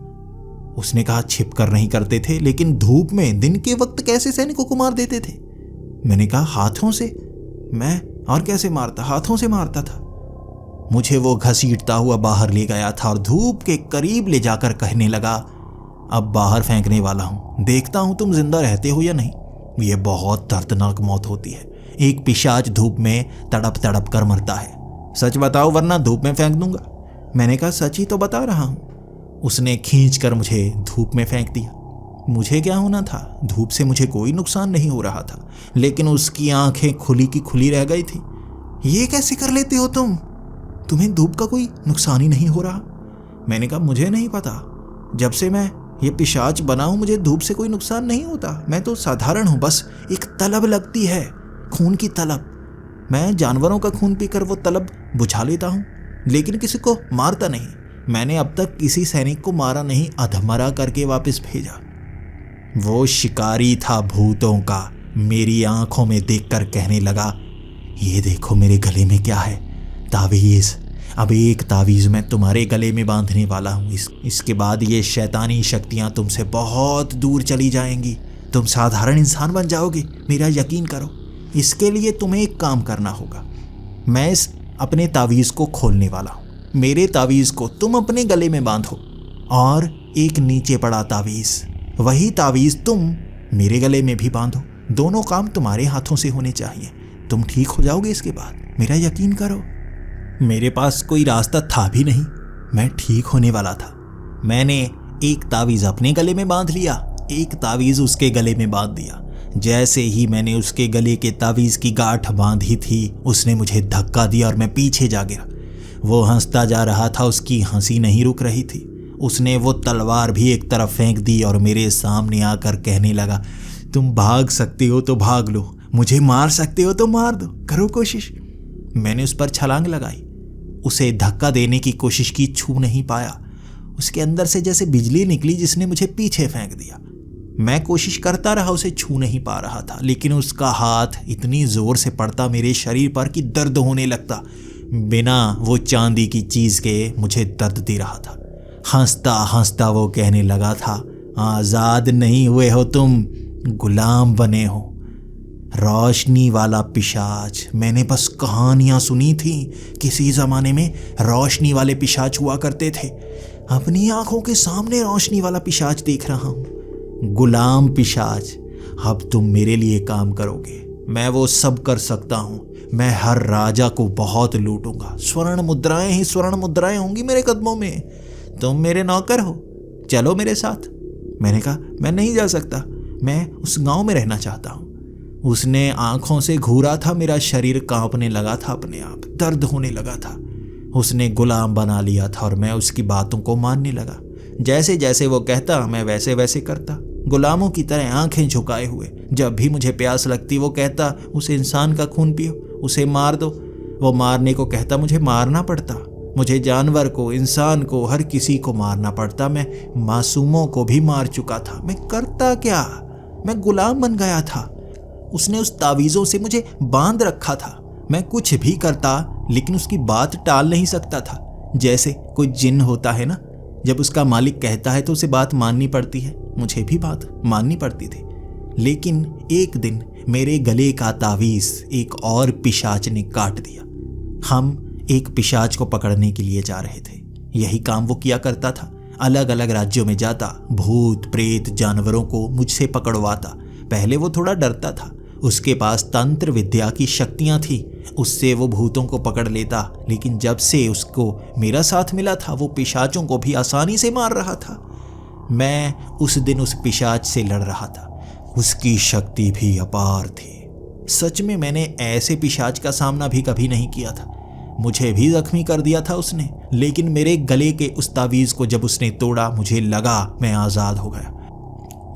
उसने कहा, छिप कर नहीं करते थे, लेकिन धूप में दिन के वक्त कैसे सैनिकों को मार देते थे? मैंने कहा, हाथों से। मैं और कैसे मारता? हाथों से मारता था। मुझे वो घसीटता हुआ बाहर ले गया था और धूप के करीब ले जाकर कहने लगा, अब बाहर फेंकने वाला हूं, देखता हूं तुम जिंदा रहते हो या नहीं। ये बहुत दर्दनाक मौत होती है। एक पिशाच धूप में तड़प तड़प कर मरता है। सच बताओ वरना धूप में फेंक दूंगा। मैंने कहा, सच ही तो बता रहा हूं। उसने खींच कर मुझे धूप में फेंक दिया। मुझे क्या होना था? धूप से मुझे कोई नुकसान नहीं हो रहा था, लेकिन उसकी आंखें खुली की खुली रह गई थी। ये कैसे कर लेते हो तुम? तुम्हें धूप का कोई नुकसान ही नहीं हो रहा? मैंने कहा, मुझे नहीं पता। जब से मैं ये पिशाच बना हूं मुझे धूप से कोई नुकसान नहीं होता। मैं तो साधारण हूं, बस एक तलब लगती है, खून की तलब। मैं जानवरों का खून पीकर वो तलब बुझा लेता हूं, लेकिन किसी को मारता नहीं। मैंने अब तक किसी सैनिक को मारा नहीं, अधमरा करके वापस भेजा। वो शिकारी था भूतों का। मेरी आंखों में देखकर कहने लगा, ये देखो मेरे गले में क्या है, तावीज़। अब एक तावीज़ मैं तुम्हारे गले में बांधने वाला हूँ। इसके बाद ये शैतानी शक्तियाँ तुमसे बहुत दूर चली जाएंगी, तुम साधारण इंसान बन जाओगे, मेरा यकीन करो। इसके लिए तुम्हें एक काम करना होगा। मैं इस अपने तावीज़ को खोलने वाला हूँ, मेरे तावीज़ को तुम अपने गले में बांधो और एक नीचे पड़ा तावीज़, वही तावीज़ तुम मेरे गले में भी बांधो। दोनों काम तुम्हारे हाथों से होने चाहिए, तुम ठीक हो जाओगे इसके बाद, मेरा यकीन करो। मेरे पास कोई रास्ता था भी नहीं, मैं ठीक होने वाला था। मैंने एक तावीज़ अपने गले में बांध लिया, एक तावीज़ उसके गले में बांध दिया। जैसे ही मैंने उसके गले के तावीज़ की गांठ बांधी थी, उसने मुझे धक्का दिया और मैं पीछे जा गिरा। वो हंसता जा रहा था, उसकी हंसी नहीं रुक रही थी। उसने वो तलवार भी एक तरफ फेंक दी और मेरे सामने आकर कहने लगा, तुम भाग सकते हो तो भाग लो, मुझे मार सकते हो तो मार दो, करो कोशिश। मैंने उस पर छलांग लगाई, उसे धक्का देने की कोशिश की, छू नहीं पाया। उसके अंदर से जैसे बिजली निकली जिसने मुझे पीछे फेंक दिया। मैं कोशिश करता रहा, उसे छू नहीं पा रहा था, लेकिन उसका हाथ इतनी जोर से पड़ता मेरे शरीर पर कि दर्द होने लगता। बिना वो चांदी की चीज़ के मुझे दर्द दे रहा था। हंसता हंसता वो कहने लगा था, आज़ाद नहीं हुए हो तुम, गुलाम बने हो। रोशनी वाला पिशाच, मैंने बस कहानियां सुनी थी, किसी ज़माने में रोशनी वाले पिशाच हुआ करते थे। अपनी आंखों के सामने रोशनी वाला पिशाच देख रहा हूँ। गुलाम पिशाच, अब तुम मेरे लिए काम करोगे। मैं वो सब कर सकता हूँ, मैं हर राजा को बहुत लूटूंगा। स्वर्ण मुद्राएं ही स्वर्ण मुद्राएं होंगी मेरे कदमों में। तुम मेरे नौकर हो, चलो मेरे साथ। मैंने कहा, मैं नहीं जा सकता, मैं उस गांव में रहना चाहता हूँ। उसने आंखों से घूरा था, मेरा शरीर कांपने लगा था, अपने आप दर्द होने लगा था। उसने गुलाम बना लिया था और मैं उसकी बातों को मानने लगा। जैसे जैसे वो कहता मैं वैसे वैसे करता, गुलामों की तरह आंखें झुकाए हुए। जब भी मुझे प्यास लगती वो कहता, उस इंसान का खून पियो, उसे मार दो। वो मारने को कहता, मुझे मारना पड़ता। मुझे जानवर को, इंसान को, हर किसी को मारना पड़ता। मैं मासूमों को भी मार चुका था। मैं करता क्या, मैं गुलाम बन गया था। उसने उस तावीज़ों से मुझे बांध रखा था। मैं कुछ भी करता लेकिन उसकी बात टाल नहीं सकता था। जैसे कोई जिन होता है ना, जब उसका मालिक कहता है तो उसे बात माननी पड़ती है। मुझे भी बात माननी पड़ती थी। लेकिन एक दिन मेरे गले का तावीज़ एक और पिशाच ने काट दिया। हम एक पिशाच को पकड़ने के लिए जा रहे थे। यही काम वो किया करता था। अलग अलग राज्यों में जाता, भूत प्रेत जानवरों को मुझसे पकड़वाता। पहले वो थोड़ा डरता था, उसके पास तंत्र विद्या की शक्तियां थी, उससे वो भूतों को पकड़ लेता। लेकिन जब से उसको मेरा साथ मिला था, वो पिशाचों को भी आसानी से मार रहा था। मैं उस दिन उस पिशाच से लड़ रहा था। उसकी शक्ति भी अपार थी। सच में मैंने ऐसे पिशाच का सामना भी कभी नहीं किया था। मुझे भी जख्मी कर दिया था उसने, लेकिन मेरे गले के उस तावीज़ को जब उसने तोड़ा, मुझे लगा मैं आज़ाद हो गया।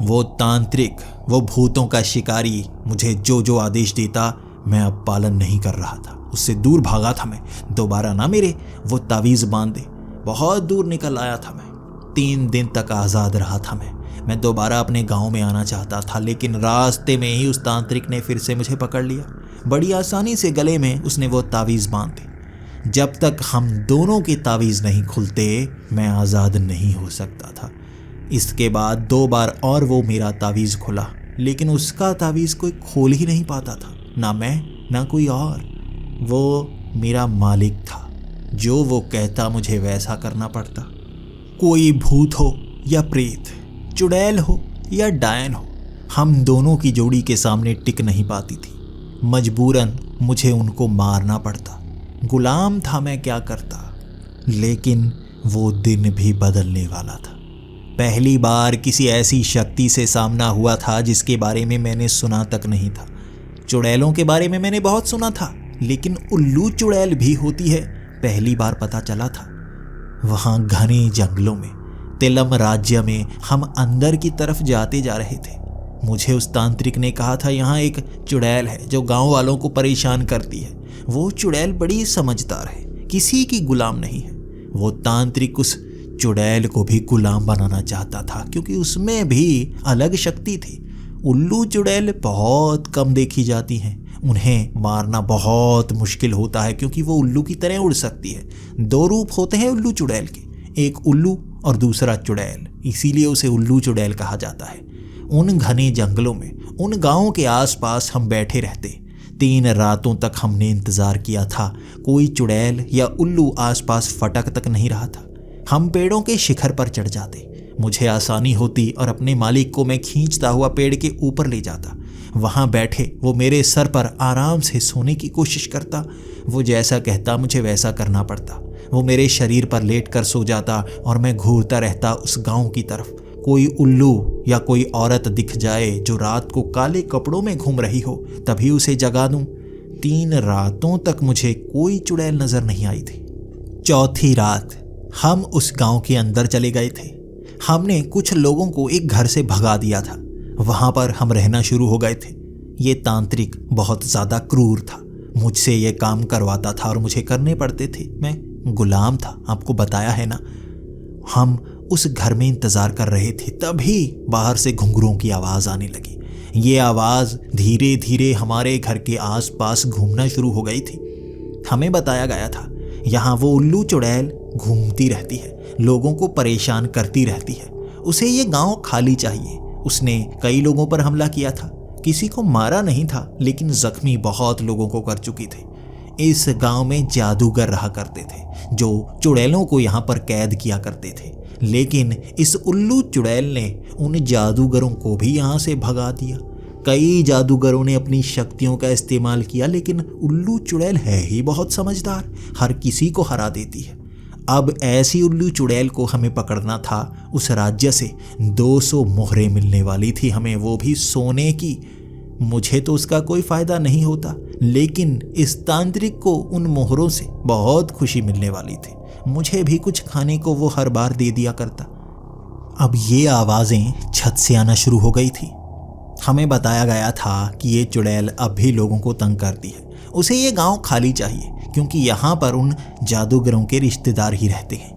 वो तांत्रिक, वो भूतों का शिकारी मुझे जो जो आदेश देता मैं अब पालन नहीं कर रहा था। उससे दूर भागा था मैं। दोबारा ना मेरे वो तावीज़ बांध दे। बहुत दूर निकल आया था मैं। 3 दिन तक आज़ाद रहा था मैं दोबारा अपने गांव में आना चाहता था, लेकिन रास्ते में ही उस तांत्रिक ने फिर से मुझे पकड़ लिया। बड़ी आसानी से गले में उसने वो तावीज़ बांध दी। जब तक हम दोनों के तावीज़ नहीं खुलते मैं आज़ाद नहीं हो सकता था। इसके बाद 2 बार और वो मेरा तावीज़ खुला, लेकिन उसका तावीज़ कोई खोल ही नहीं पाता था, ना मैं ना कोई और। वो मेरा मालिक था, जो वो कहता मुझे वैसा करना पड़ता। कोई भूत हो या प्रेत, चुड़ैल हो या डायन हो, हम दोनों की जोड़ी के सामने टिक नहीं पाती थी। मजबूरन मुझे उनको मारना पड़ता। गुलाम था मैं, क्या करता। लेकिन वो दिन भी बदलने वाला था। पहली बार किसी ऐसी शक्ति से सामना हुआ था जिसके बारे में मैंने सुना तक नहीं था। चुड़ैलों के बारे में मैंने बहुत सुना था, लेकिन उल्लू चुड़ैल भी होती है पहली बार पता चला था। वहाँ घने जंगलों में तिलम राज्य में हम अंदर की तरफ जाते जा रहे थे। मुझे उस तांत्रिक ने कहा था, यहाँ एक चुड़ैल है जो गांव वालों को परेशान करती है। वो चुड़ैल बड़ी समझदार है, किसी की गुलाम नहीं है। वो तांत्रिक उस चुड़ैल को भी गुलाम बनाना चाहता था, क्योंकि उसमें भी अलग शक्ति थी। उल्लू चुड़ैल बहुत कम देखी जाती हैं। उन्हें मारना बहुत मुश्किल होता है क्योंकि वो उल्लू की तरह उड़ सकती है। 2 रूप होते हैं उल्लू चुड़ैल के, एक उल्लू और दूसरा चुड़ैल, इसीलिए उसे उल्लू चुड़ैल कहा जाता है। उन घने जंगलों में, उन गांवों के आसपास हम बैठे रहते। 3 रातों तक हमने इंतजार किया था। कोई चुड़ैल या उल्लू आसपास फटक तक नहीं रहा था। हम पेड़ों के शिखर पर चढ़ जाते, मुझे आसानी होती और अपने मालिक को मैं खींचता हुआ पेड़ के ऊपर ले जाता। वहां बैठे वो मेरे सर पर आराम से सोने की कोशिश करता। वो जैसा कहता मुझे वैसा करना पड़ता। वो मेरे शरीर पर लेट कर सो जाता और मैं घूरता रहता उस गांव की तरफ। कोई उल्लू या कोई औरत दिख जाए जो रात को काले कपड़ों में घूम रही हो, तभी उसे जगा दूं। 3 रातों तक मुझे कोई चुड़ैल नजर नहीं आई थी। 4थी रात हम उस गांव के अंदर चले गए थे। हमने कुछ लोगों को एक घर से भगा दिया था। वहां पर हम रहना शुरू हो गए थे। ये तांत्रिक बहुत ज्यादा क्रूर था। मुझसे ये काम करवाता था और मुझे करने पड़ते थे। मैं गुलाम था, आपको बताया है ना। हम उस घर में इंतजार कर रहे थे, तभी बाहर से घुंघरुओं की आवाज आने लगी। ये आवाज धीरे धीरे हमारे घर के आसपास घूमना शुरू हो गई थी। हमें बताया गया था यहाँ वो उल्लू चुड़ैल घूमती रहती है, लोगों को परेशान करती रहती है। उसे ये गांव खाली चाहिए। उसने कई लोगों पर हमला किया था, किसी को मारा नहीं था, लेकिन जख्मी बहुत लोगों को कर चुकी थी। इस गांव में जादूगर रहा करते थे जो चुड़ैलों को यहाँ पर कैद किया करते थे, लेकिन इस उल्लू चुड़ैल ने उन जादूगरों को भी यहाँ से भगा दिया। कई जादूगरों ने अपनी शक्तियों का इस्तेमाल किया, लेकिन उल्लू चुड़ैल है ही बहुत समझदार, हर किसी को हरा देती है। अब ऐसी उल्लू चुड़ैल को हमें पकड़ना था। उस राज्य से 200 मोहरें मिलने वाली थी हमें, वो भी सोने की। मुझे तो उसका कोई फायदा नहीं होता, लेकिन इस तांत्रिक को उन मोहरों से बहुत खुशी मिलने वाली थी। मुझे भी कुछ खाने को वो हर बार दे दिया करता। अब ये आवाज़ें छत से आना शुरू हो गई थी। हमें बताया गया था कि ये चुड़ैल अब भी लोगों को तंग करती है। उसे ये गांव खाली चाहिए क्योंकि यहाँ पर उन जादूगरों के रिश्तेदार ही रहते हैं।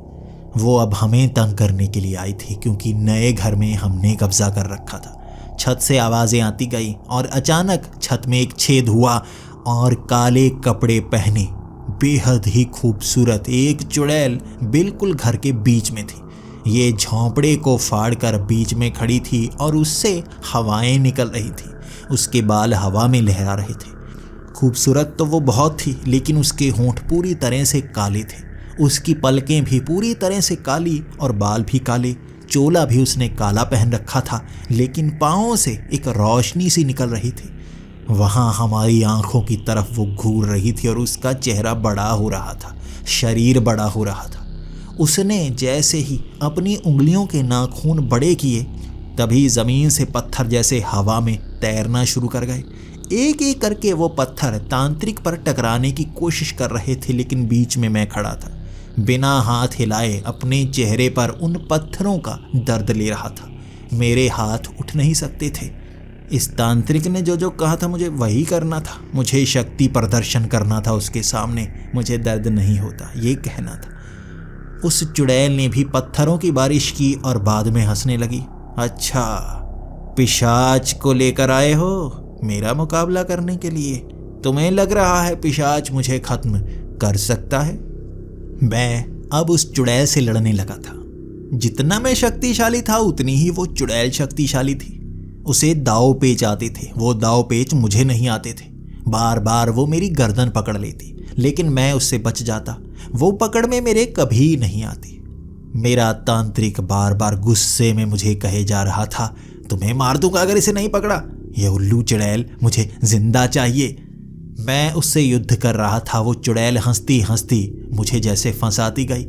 वो अब हमें तंग करने के लिए आई थी क्योंकि नए घर में हमने कब्जा कर रखा था। छत से आवाज़ें आती गई और अचानक छत में एक छेद हुआ और काले कपड़े पहने बेहद ही खूबसूरत एक चुड़ैल बिल्कुल घर के बीच में थी। ये झोंपड़े को फाड़कर बीच में खड़ी थी और उससे हवाएं निकल रही थी। उसके बाल हवा में लहरा रहे थे। खूबसूरत तो वो बहुत थी, लेकिन उसके होंठ पूरी तरह से काले थे। उसकी पलकें भी पूरी तरह से काली और बाल भी काले। चोला भी उसने काला पहन रखा था, लेकिन पाँवों से एक रोशनी सी निकल रही थी। वहाँ हमारी आंखों की तरफ वो घूर रही थी और उसका चेहरा बड़ा हो रहा था, शरीर बड़ा हो रहा था। उसने जैसे ही अपनी उंगलियों के नाखून बड़े किए, तभी ज़मीन से पत्थर जैसे हवा में तैरना शुरू कर गए। एक एक करके वो पत्थर तांत्रिक पर टकराने की कोशिश कर रहे थे, लेकिन बीच में मैं खड़ा था। बिना हाथ हिलाए अपने चेहरे पर उन पत्थरों का दर्द ले रहा था। मेरे हाथ उठ नहीं सकते थे। इस तांत्रिक ने जो जो कहा था मुझे वही करना था। मुझे शक्ति प्रदर्शन करना था उसके सामने। मुझे दर्द नहीं होता, ये कहना था। उस चुड़ैल ने भी पत्थरों की बारिश की और बाद में हंसने लगी। अच्छा, पिशाच को लेकर आए हो मेरा मुकाबला करने के लिए? तुम्हें लग रहा है पिशाच मुझे खत्म कर सकता है? मैं अब उस चुड़ैल से लड़ने लगा था। जितना मैं शक्तिशाली था उतनी ही वो चुड़ैल शक्तिशाली थी। उसे दाव पेच आते थे, वो दाव पेच मुझे नहीं आते थे। बार बार वो मेरी गर्दन पकड़ लेती, लेकिन मैं उससे बच जाता। वो पकड़ में मेरे कभी नहीं आती। मेरा तांत्रिक बार बार गुस्से में मुझे कहे जा रहा था, तुम्हें मार दूंगा अगर इसे नहीं पकड़ा। ये उल्लू चुड़ैल मुझे जिंदा चाहिए। मैं उससे युद्ध कर रहा था। वो चुड़ैल हंसती हंसती मुझे जैसे फंसाती गई।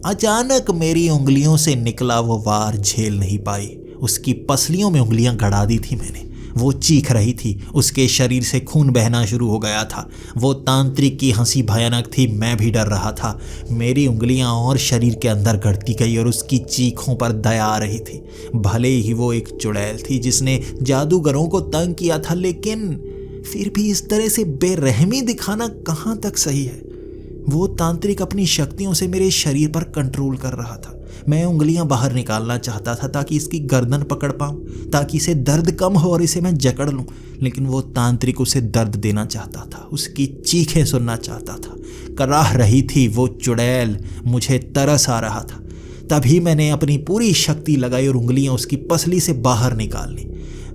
अचानक मेरी उंगलियों से निकला वो वार झेल नहीं पाई। उसकी पसलियों में उंगलियां गड़ा दी थी मैंने। वो चीख रही थी, उसके शरीर से खून बहना शुरू हो गया था। वो तांत्रिक की हंसी भयानक थी, मैं भी डर रहा था। मेरी उंगलियां और शरीर के अंदर गड़ती गई और उसकी चीखों पर दया आ रही थी। भले ही वो एक चुड़ैल थी जिसने जादूगरों को तंग किया था, लेकिन फिर भी इस तरह से बेरहमी दिखाना कहाँ तक सही है? वो तांत्रिक अपनी शक्तियों से मेरे शरीर पर कंट्रोल कर रहा था। मैं उंगलियां बाहर निकालना चाहता था ताकि इसकी गर्दन पकड़ पाऊं, ताकि इसे दर्द कम हो और इसे मैं जकड़ लूं। लेकिन वो तांत्रिक उसे दर्द देना चाहता था, उसकी चीखें सुनना चाहता था। कराह रही थी वो चुड़ैल, मुझे तरस आ रहा था। तभी मैंने अपनी पूरी शक्ति लगाई और उंगलियां उसकी पसली से बाहर निकाल ली।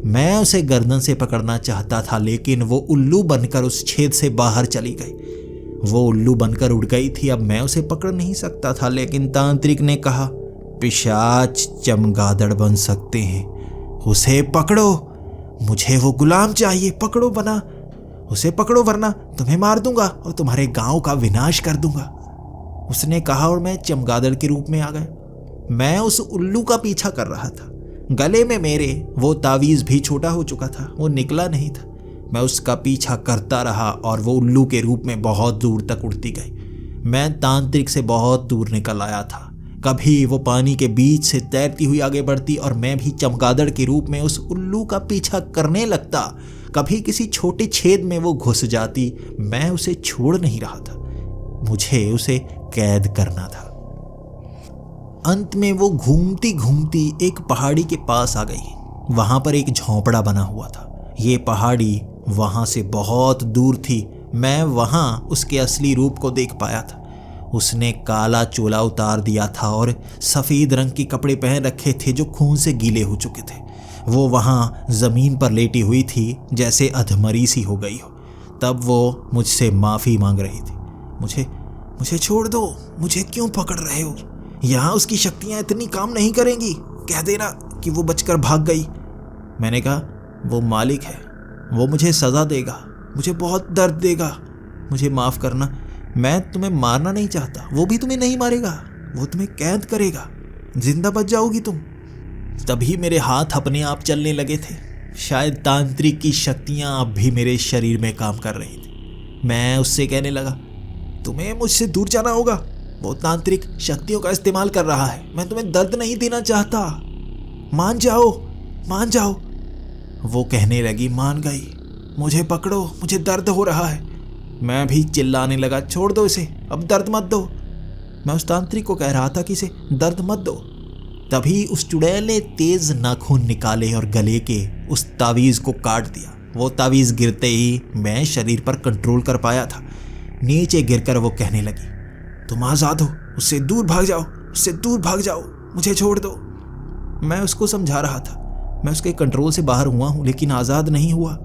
मैं उसे गर्दन से पकड़ना चाहता था, लेकिन वो उल्लू बनकर उस छेद से बाहर चली गई। वो उल्लू बनकर उड़ गई थी। अब मैं उसे पकड़ नहीं सकता था, लेकिन तांत्रिक ने कहा, पिशाच चमगादड़ बन सकते हैं, उसे पकड़ो। मुझे वो गुलाम चाहिए, पकड़ो बना, उसे पकड़ो वरना तुम्हें मार दूंगा और तुम्हारे गांव का विनाश कर दूंगा। उसने कहा और मैं चमगादड़ के रूप में आ गया। मैं उस उल्लू का पीछा कर रहा था। गले में मेरे वो तावीज़ भी छोटा हो चुका था, वो निकला नहीं था। मैं उसका पीछा करता रहा और वो उल्लू के रूप में बहुत दूर तक उड़ती गई। मैं तांत्रिक से बहुत दूर निकल आया था। कभी वो पानी के बीच से तैरती हुई आगे बढ़ती और मैं भी चमगादड़ के रूप में उस उल्लू का पीछा करने लगता। कभी किसी छोटे छेद में वो घुस जाती। मैं उसे छोड़ नहीं रहा था, मुझे उसे कैद करना था। अंत में वो घूमती घूमती एक पहाड़ी के पास आ गई। वहां पर एक झोंपड़ा बना हुआ था। ये पहाड़ी वहां से बहुत दूर थी। मैं वहां उसके असली रूप को देख पाया था। उसने काला चोला उतार दिया था और सफ़ेद रंग के कपड़े पहन रखे थे जो खून से गीले हो चुके थे। वो वहां ज़मीन पर लेटी हुई थी जैसे अधमरी सी हो गई हो। तब वो मुझसे माफ़ी मांग रही थी। मुझे छोड़ दो, मुझे क्यों पकड़ रहे हो? यहाँ उसकी शक्तियाँ इतनी काम नहीं करेंगी। कह देना कि वो बचकर भाग गई। मैंने कहा, वो मालिक है, वो मुझे सज़ा देगा, मुझे बहुत दर्द देगा, मुझे माफ़ करना। मैं तुम्हें मारना नहीं चाहता, वो भी तुम्हें नहीं मारेगा, वो तुम्हें कैद करेगा, जिंदा बच जाओगी तुम। तभी मेरे हाथ अपने आप चलने लगे थे। शायद तांत्रिक की शक्तियाँ अब भी मेरे शरीर में काम कर रही थी। मैं उससे कहने लगा, तुम्हें मुझसे दूर जाना होगा, वो तांत्रिक शक्तियों का इस्तेमाल कर रहा है। मैं तुम्हें दर्द नहीं देना चाहता, मान जाओ, मान जाओ। वो कहने लगी, मान गई, मुझे पकड़ो, मुझे दर्द हो रहा है। मैं भी चिल्लाने लगा, छोड़ दो इसे, अब दर्द मत दो। मैं उस तांत्रिक को कह रहा था कि इसे दर्द मत दो। तभी उस चुड़ैल ने तेज नाखून निकाले और गले के उस तावीज़ को काट दिया। वो तावीज़ गिरते ही मैं शरीर पर कंट्रोल कर पाया था। नीचे गिरकर वो कहने लगी, तुम आज़ाद हो, उससे दूर भाग जाओ, उससे दूर भाग जाओ, मुझे छोड़ दो। मैं उसको समझा रहा था, मैं उसके कंट्रोल से बाहर हुआ हूँ लेकिन आज़ाद नहीं हुआ।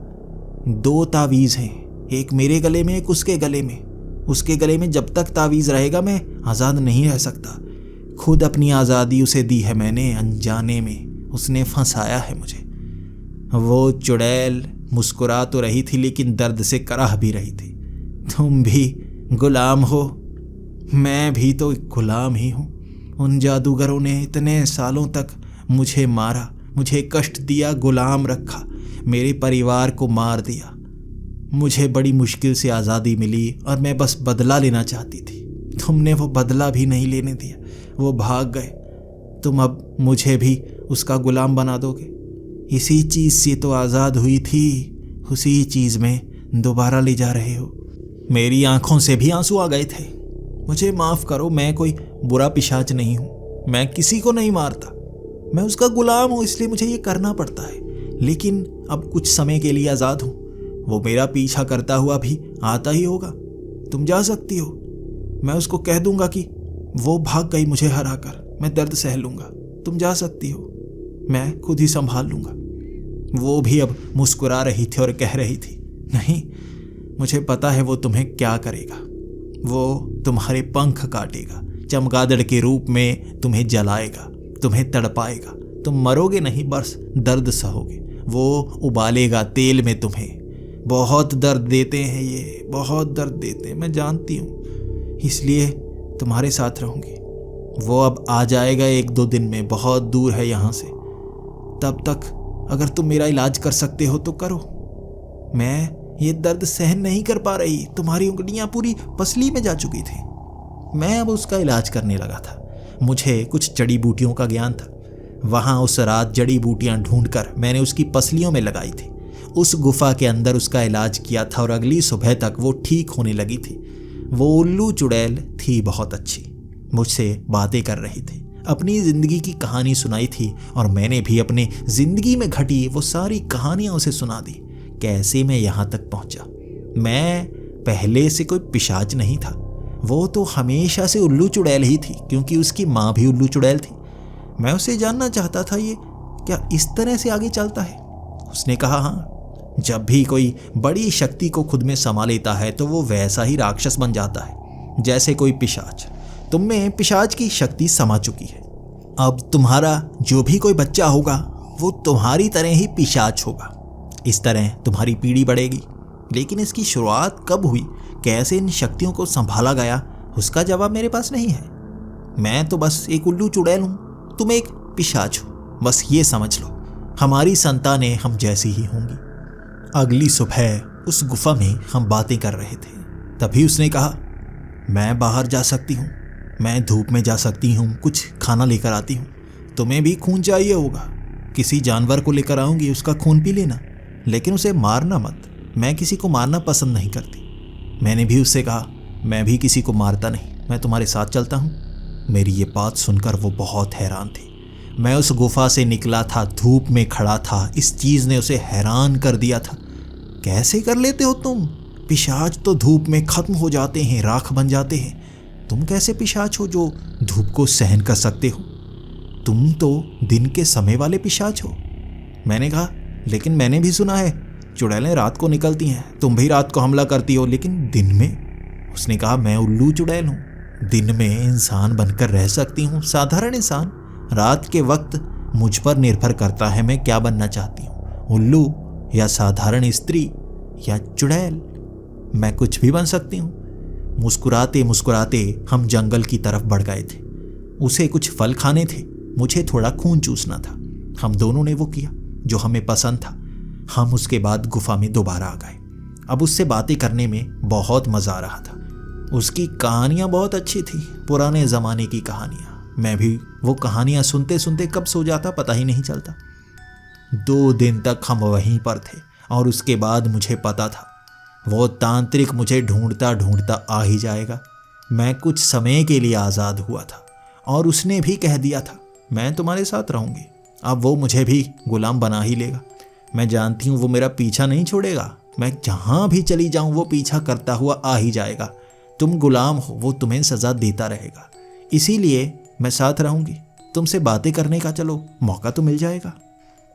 2 तावीज़ हैं, एक मेरे गले में, एक उसके गले में। उसके गले में जब तक तावीज़ रहेगा मैं आज़ाद नहीं रह सकता। खुद अपनी आज़ादी उसे दी है मैंने, अनजाने में उसने फंसाया है मुझे। वो चुड़ैल मुस्कुरा तो रही थी लेकिन दर्द से कराह भी रही थी। तुम भी गुलाम हो, मैं भी तो गुलाम ही हूँ। उन जादूगरों ने इतने सालों तक मुझे मारा, मुझे कष्ट दिया, गुलाम रखा, मेरे परिवार को मार दिया। मुझे बड़ी मुश्किल से आज़ादी मिली और मैं बस बदला लेना चाहती थी। तुमने वो बदला भी नहीं लेने दिया, वो भाग गए। तुम अब मुझे भी उसका गुलाम बना दोगे। इसी चीज़ से तो आज़ाद हुई थी, उसी चीज़ में दोबारा ले जा रहे हो। मेरी आंखों से भी आंसू आ गए थे। मुझे माफ़ करो, मैं कोई बुरा पिशाच नहीं हूँ, मैं किसी को नहीं मारता। मैं उसका गुलाम हूँ, इसलिए मुझे ये करना पड़ता है। लेकिन अब कुछ समय के लिए आज़ाद हूँ। वो मेरा पीछा करता हुआ भी आता ही होगा। तुम जा सकती हो। मैं उसको कह दूंगा कि वो भाग गई मुझे हराकर, मैं दर्द सह लूँगा। तुम जा सकती हो, मैं खुद ही संभाल लूँगा। वो भी अब मुस्कुरा रही थी और कह रही थी, नहीं, मुझे पता है वो तुम्हें क्या करेगा। वो तुम्हारे पंख काटेगा, चमगादड़ के रूप में तुम्हें जलाएगा, तुम्हें तड़पाएगा। तुम मरोगे नहीं, बस दर्द सहोगे। वो उबालेगा तेल में तुम्हें। बहुत दर्द देते हैं ये, बहुत दर्द देते हैं, मैं जानती हूँ, इसलिए तुम्हारे साथ रहूँगी। वो अब आ जाएगा 1-2 दिन में, बहुत दूर है यहाँ से। तब तक अगर तुम मेरा इलाज कर सकते हो तो करो। मैं ये दर्द सहन नहीं कर पा रही, तुम्हारी उंगलियां पूरी पसली में जा चुकी थी। मैं अब उसका इलाज करने लगा था। मुझे कुछ जड़ी बूटियों का ज्ञान था। वहाँ उस रात जड़ी बूटियाँ ढूंढकर मैंने उसकी पसलियों में लगाई थी। उस गुफा के अंदर उसका इलाज किया था और अगली सुबह तक वो ठीक होने लगी थी। वो उल्लू चुड़ैल थी बहुत अच्छी, मुझसे बातें कर रही थी। अपनी ज़िंदगी की कहानी सुनाई थी और मैंने भी अपने ज़िंदगी में घटी वो सारी कहानियाँ उसे सुना दी। कैसे मैं यहाँ तक पहुँचा। मैं पहले से कोई पिशाच नहीं था, वो तो हमेशा से उल्लू चुड़ैल ही थी, क्योंकि उसकी माँ भी उल्लू चुड़ैल थी। मैं उसे जानना चाहता था, ये क्या इस तरह से आगे चलता है। उसने कहा, हाँ, जब भी कोई बड़ी शक्ति को खुद में समा लेता है तो वो वैसा ही राक्षस बन जाता है, जैसे कोई पिशाच। तुम में पिशाच की शक्ति समा चुकी है। अब तुम्हारा जो भी कोई बच्चा होगा वो तुम्हारी तरह ही पिशाच होगा। इस तरह तुम्हारी पीढ़ी बढ़ेगी। लेकिन इसकी शुरुआत कब हुई, कैसे इन शक्तियों को संभाला गया, उसका जवाब मेरे पास नहीं है। मैं तो बस एक उल्लू चुड़ैल हूँ, तुम एक पिशाच हो, बस ये समझ लो। हमारी संतानें हम जैसी ही होंगी। अगली सुबह उस गुफा में हम बातें कर रहे थे, तभी उसने कहा, मैं बाहर जा सकती हूँ, मैं धूप में जा सकती हूँ, कुछ खाना लेकर आती हूँ। तुम्हें भी खून चाहिए होगा, किसी जानवर को लेकर आऊँगी, उसका खून पी लेना, लेकिन उसे मारना मत। मैं किसी को मारना पसंद नहीं करती। मैंने भी उससे कहा, मैं भी किसी को मारता नहीं, मैं तुम्हारे साथ चलता हूँ। मेरी ये बात सुनकर वो बहुत हैरान थी। मैं उस गुफा से निकला था, धूप में खड़ा था, इस चीज़ ने उसे हैरान कर दिया था। कैसे कर लेते हो तुम? पिशाच तो धूप में ख़त्म हो जाते हैं, राख बन जाते हैं। तुम कैसे पिशाच हो जो धूप को सहन कर सकते हो? तुम तो दिन के समय वाले पिशाच हो। मैंने कहा, लेकिन मैंने भी सुना है चुड़ैलें रात को निकलती हैं, तुम भी रात को हमला करती हो, लेकिन दिन में? उसने कहा, मैं उल्लू चुड़ैल हूँ, दिन में इंसान बनकर रह सकती हूँ, साधारण इंसान। रात के वक्त मुझ पर निर्भर करता है मैं क्या बनना चाहती हूँ, उल्लू या साधारण स्त्री या चुड़ैल। मैं कुछ भी बन सकती हूँ। मुस्कुराते मुस्कुराते हम जंगल की तरफ बढ़ गए थे। उसे कुछ फल खाने थे, मुझे थोड़ा खून चूसना था। हम दोनों ने वो किया जो हमें पसंद था। हम उसके बाद गुफा में दोबारा आ गए। अब उससे बातें करने में बहुत मज़ा आ रहा था। उसकी कहानियाँ बहुत अच्छी थी, पुराने ज़माने की कहानियाँ। मैं भी वो कहानियाँ सुनते सुनते कब सो जाता पता ही नहीं चलता। 2 दिन तक हम वहीं पर थे और उसके बाद मुझे पता था वो तांत्रिक मुझे ढूंढता ढूंढता आ ही जाएगा। मैं कुछ समय के लिए आज़ाद हुआ था और उसने भी कह दिया था, मैं तुम्हारे साथ रहूँगी। अब वो मुझे भी गुलाम बना ही लेगा। मैं जानती हूँ वो मेरा पीछा नहीं छोड़ेगा। मैं जहाँ भी चली जाऊँ वो पीछा करता हुआ आ ही जाएगा। तुम गुलाम हो, वो तुम्हें सज़ा देता रहेगा। इसीलिए मैं साथ रहूँगी। तुमसे बातें करने का चलो मौका तो मिल जाएगा।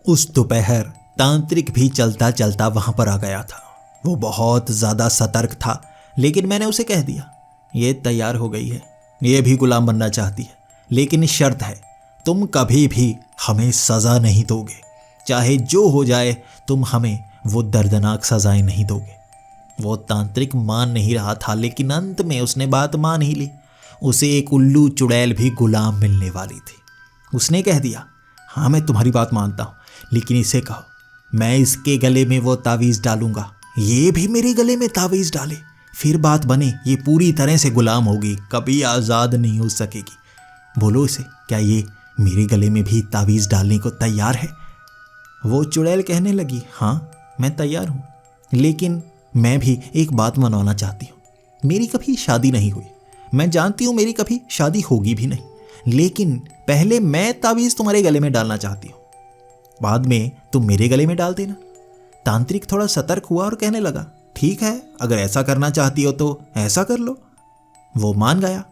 उस दोपहर तांत्रिक भी चलता चलता वहाँ पर आ गया था। वो बहुत ज़्यादा सतर्क था, लेकिन मैंने उसे कह दिया, ये तैयार हो गई है, ये भी गुलाम बनना चाहती है, लेकिन शर्त है, तुम कभी भी हमें सज़ा नहीं दोगे। चाहे जो हो जाए तुम हमें वो दर्दनाक सज़ाएं नहीं दोगे। वो तांत्रिक मान नहीं रहा था, लेकिन अंत में उसने बात मान ही ली। उसे एक उल्लू चुड़ैल भी गुलाम मिलने वाली थी। उसने कह दिया, हाँ मैं तुम्हारी बात मानता हूँ, लेकिन इसे कहो मैं इसके गले में वो तावीज़ डालूंगा, ये भी मेरे गले में तावीज़ डाले, फिर बात बने, ये पूरी तरह से गुलाम होगी, कभी आज़ाद नहीं हो सकेगी। बोलो इसे, क्या ये मेरे गले में भी तावीज़ डालने को तैयार है? वो चुड़ैल कहने लगी, हाँ मैं तैयार हूँ, लेकिन मैं भी एक बात मनवाना चाहती हूँ। मेरी कभी शादी नहीं हुई, मैं जानती हूँ मेरी कभी शादी होगी भी नहीं, लेकिन पहले मैं तावीज़ तुम्हारे गले में डालना चाहती हूँ, बाद में तुम मेरे गले में डाल देना। तांत्रिक थोड़ा सतर्क हुआ और कहने लगा, ठीक है, अगर ऐसा करना चाहती हो तो ऐसा कर लो। वो मान गया।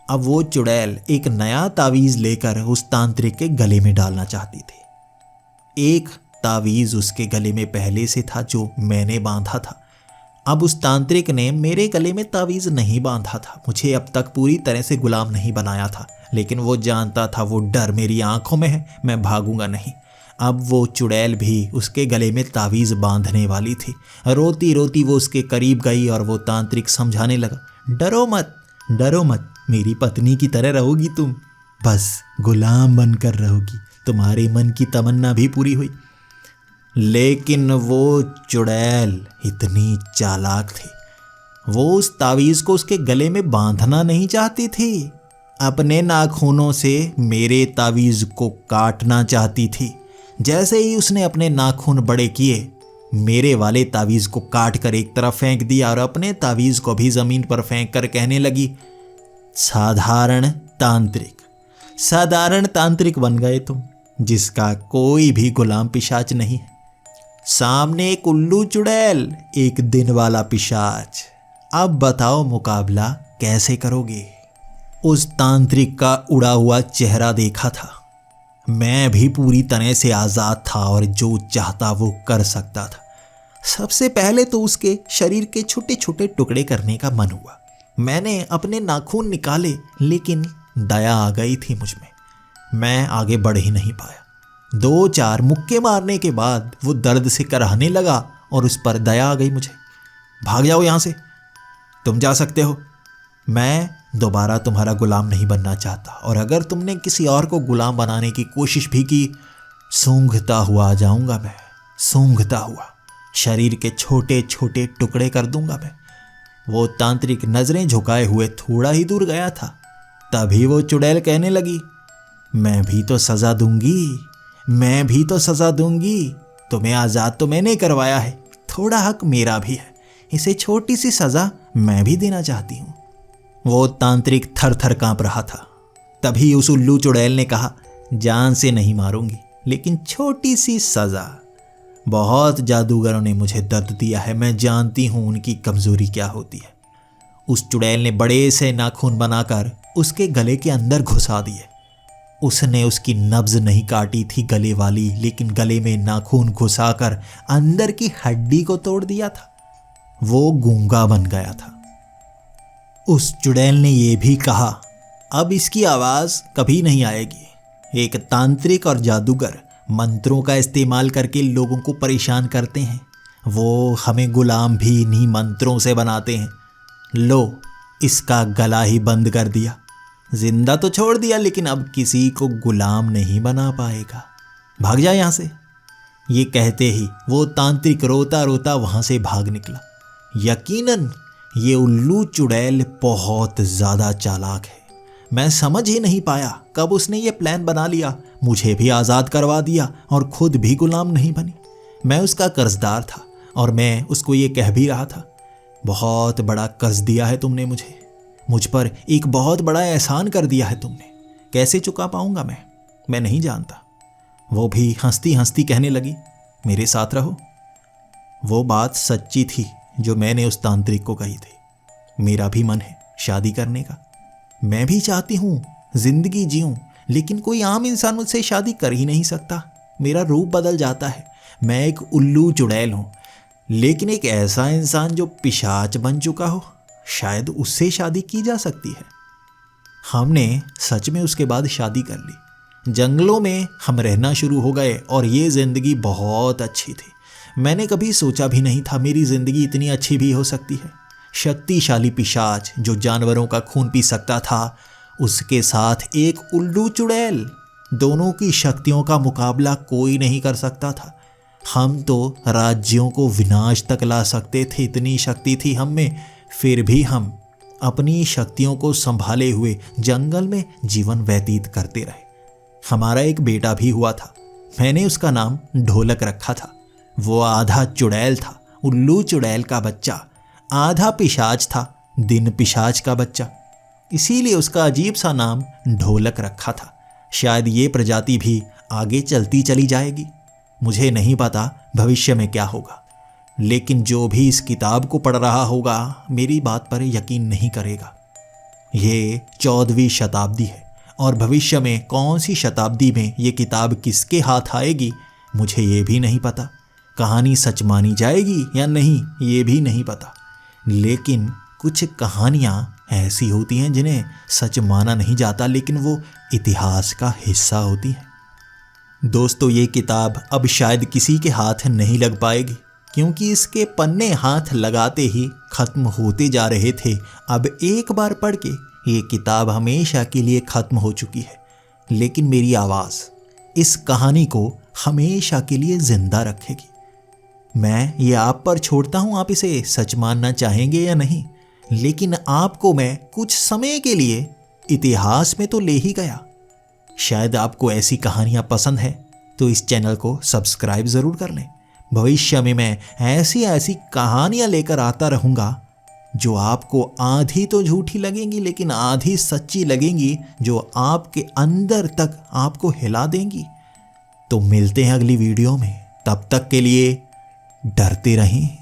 अब वो चुड़ैल एक नया तावीज़ लेकर उस तांत्रिक के गले में डालना चाहती थी। एक तावीज़ उसके गले में पहले से था जो मैंने बांधा था। अब उस तांत्रिक ने मेरे गले में तावीज़ नहीं बांधा था, मुझे अब तक पूरी तरह से गुलाम नहीं बनाया था, लेकिन वो जानता था वो डर मेरी आंखों में है, मैं भागूंगा नहीं। अब वो चुड़ैल भी उसके गले में तावीज़ बांधने वाली थी। रोती रोती वो उसके करीब गई और वो तांत्रिक समझाने लगा, डरो मत, डरो मत, मेरी पत्नी की तरह रहोगी तुम, बस गुलाम बनकर रहोगी। तुम्हारे मन की तमन्ना भी पूरी हुई। लेकिन वो चुड़ैल इतनी चालाक थी, वो उस तावीज़ को उसके गले में बांधना नहीं चाहती थी, अपने नाखूनों से मेरे तावीज़ को काटना चाहती थी। जैसे ही उसने अपने नाखून बड़े किए, मेरे वाले तावीज़ को काट कर एक तरफ फेंक दिया और अपने तावीज़ को भी ज़मीन पर फेंक कर कहने लगी, साधारण तांत्रिक, साधारण तांत्रिक बन गए तुम, जिसका कोई भी गुलाम पिशाच नहीं है। सामने एक उल्लू चुड़ैल, एक दिन वाला पिशाच। अब बताओ मुकाबला कैसे करोगे? उस तांत्रिक का उड़ा हुआ चेहरा देखा था। मैं भी पूरी तरह से आजाद था और जो चाहता वो कर सकता था। सबसे पहले तो उसके शरीर के छोटे छोटे टुकड़े करने का मन हुआ। मैंने अपने नाखून निकाले, लेकिन दया आ गई थी मुझ में। मैं आगे बढ़ ही नहीं पाया। 2-4 मुक्के मारने के बाद वो दर्द से कराहने लगा और उस पर दया आ गई मुझे। भाग जाओ यहाँ से, तुम जा सकते हो। मैं दोबारा तुम्हारा गुलाम नहीं बनना चाहता, और अगर तुमने किसी और को गुलाम बनाने की कोशिश भी की, सूंघता हुआ आ जाऊंगा मैं, सूंघता हुआ। शरीर के छोटे छोटे टुकड़े कर दूंगा मैं। वो तांत्रिक नजरें झुकाए हुए थोड़ा ही दूर गया था। तभी वो चुड़ैल कहने लगी, मैं भी तो सजा दूंगी, मैं भी तो सजा दूंगी। तुम्हें आजाद तो मैंने करवाया है, थोड़ा हक मेरा भी है। इसे छोटी सी सजा मैं भी देना चाहती हूँ। वो तांत्रिक थर थर कांप रहा था। तभी उस उल्लू चुड़ैल ने कहा, जान से नहीं मारूंगी, लेकिन छोटी सी सजा। बहुत जादूगरों ने मुझे दर्द दिया है, मैं जानती हूं उनकी कमजोरी क्या होती है। उस चुड़ैल ने बड़े से नाखून बनाकर उसके गले के अंदर घुसा दिए। उसने उसकी नब्ज नहीं काटी थी गले वाली, लेकिन गले में नाखून घुसाकर अंदर की हड्डी को तोड़ दिया था। वो गूंगा बन गया था। उस चुड़ैल ने यह भी कहा, अब इसकी आवाज कभी नहीं आएगी। एक तांत्रिक और जादूगर मंत्रों का इस्तेमाल करके लोगों को परेशान करते हैं। वो हमें गुलाम भी इन्हीं मंत्रों से बनाते हैं। लो, इसका गला ही बंद कर दिया। जिंदा तो छोड़ दिया, लेकिन अब किसी को गुलाम नहीं बना पाएगा। भाग जा यहाँ से। ये कहते ही वो तांत्रिक रोता रोता वहां से भाग निकला। यकीनन ये उल्लू चुड़ैल बहुत ज्यादा चालाक है। मैं समझ ही नहीं पाया कब उसने ये प्लान बना लिया, मुझे भी आज़ाद करवा दिया और खुद भी गुलाम नहीं बनी। मैं उसका कर्जदार था और मैं उसको ये कह भी रहा था, बहुत बड़ा कर्ज दिया है तुमने मुझे, मुझ पर एक बहुत बड़ा एहसान कर दिया है तुमने। कैसे चुका पाऊंगा मैं नहीं जानता। वो भी हंसती हंसती कहने लगी, मेरे साथ रहो। वो बात सच्ची थी जो मैंने उस तांत्रिक को कही थी। मेरा भी मन है शादी करने का। मैं भी चाहती हूँ जिंदगी जीऊं, लेकिन कोई आम इंसान मुझसे शादी कर ही नहीं सकता। मेरा रूप बदल जाता है। मैं एक उल्लू चुड़ैल हूँ, लेकिन एक ऐसा इंसान जो पिशाच बन चुका हो, शायद उससे शादी की जा सकती है। हमने सच में उसके बाद शादी कर ली। जंगलों में हम रहना शुरू हो गए और ये जिंदगी बहुत अच्छी थी। मैंने कभी सोचा भी नहीं था मेरी जिंदगी इतनी अच्छी भी हो सकती है। शक्तिशाली पिशाच जो जानवरों का खून पी सकता था, उसके साथ एक उल्लू चुड़ैल, दोनों की शक्तियों का मुकाबला कोई नहीं कर सकता था। हम तो राज्यों को विनाश तक ला सकते थे, इतनी शक्ति थी हम में। फिर भी हम अपनी शक्तियों को संभाले हुए जंगल में जीवन व्यतीत करते रहे। हमारा एक बेटा भी हुआ था। मैंने उसका नाम ढोलक रखा था। वो आधा चुड़ैल था, उल्लू चुड़ैल का बच्चा, आधा पिशाच था, दिन पिशाच का बच्चा। इसीलिए उसका अजीब सा नाम ढोलक रखा था। शायद ये प्रजाति भी आगे चलती चली जाएगी। मुझे नहीं पता भविष्य में क्या होगा, लेकिन जो भी इस किताब को पढ़ रहा होगा मेरी बात पर यकीन नहीं करेगा। ये 14वीं शताब्दी है और भविष्य में कौन सी शताब्दी में ये किताब किसके हाथ आएगी मुझे ये भी नहीं पता। कहानी सच मानी जाएगी या नहीं ये भी नहीं पता, लेकिन कुछ कहानियाँ ऐसी होती हैं जिन्हें सच माना नहीं जाता, लेकिन वो इतिहास का हिस्सा होती हैं। दोस्तों, ये किताब अब शायद किसी के हाथ नहीं लग पाएगी, क्योंकि इसके पन्ने हाथ लगाते ही खत्म होते जा रहे थे। अब एक बार पढ़ के ये किताब हमेशा के लिए खत्म हो चुकी है, लेकिन मेरी आवाज़ इस कहानी को हमेशा के लिए जिंदा रखेगी। मैं ये आप पर छोड़ता हूँ, आप इसे सच मानना चाहेंगे या नहीं, लेकिन आपको मैं कुछ समय के लिए इतिहास में तो ले ही गया। शायद आपको ऐसी कहानियाँ पसंद है तो इस चैनल को सब्सक्राइब ज़रूर कर लें। भविष्य में मैं ऐसी ऐसी कहानियाँ लेकर आता रहूँगा जो आपको आधी तो झूठी लगेंगी लेकिन आधी सच्ची लगेंगी, जो आपके अंदर तक आपको हिला देंगी। तो मिलते हैं अगली वीडियो में, तब तक के लिए डरते रहें।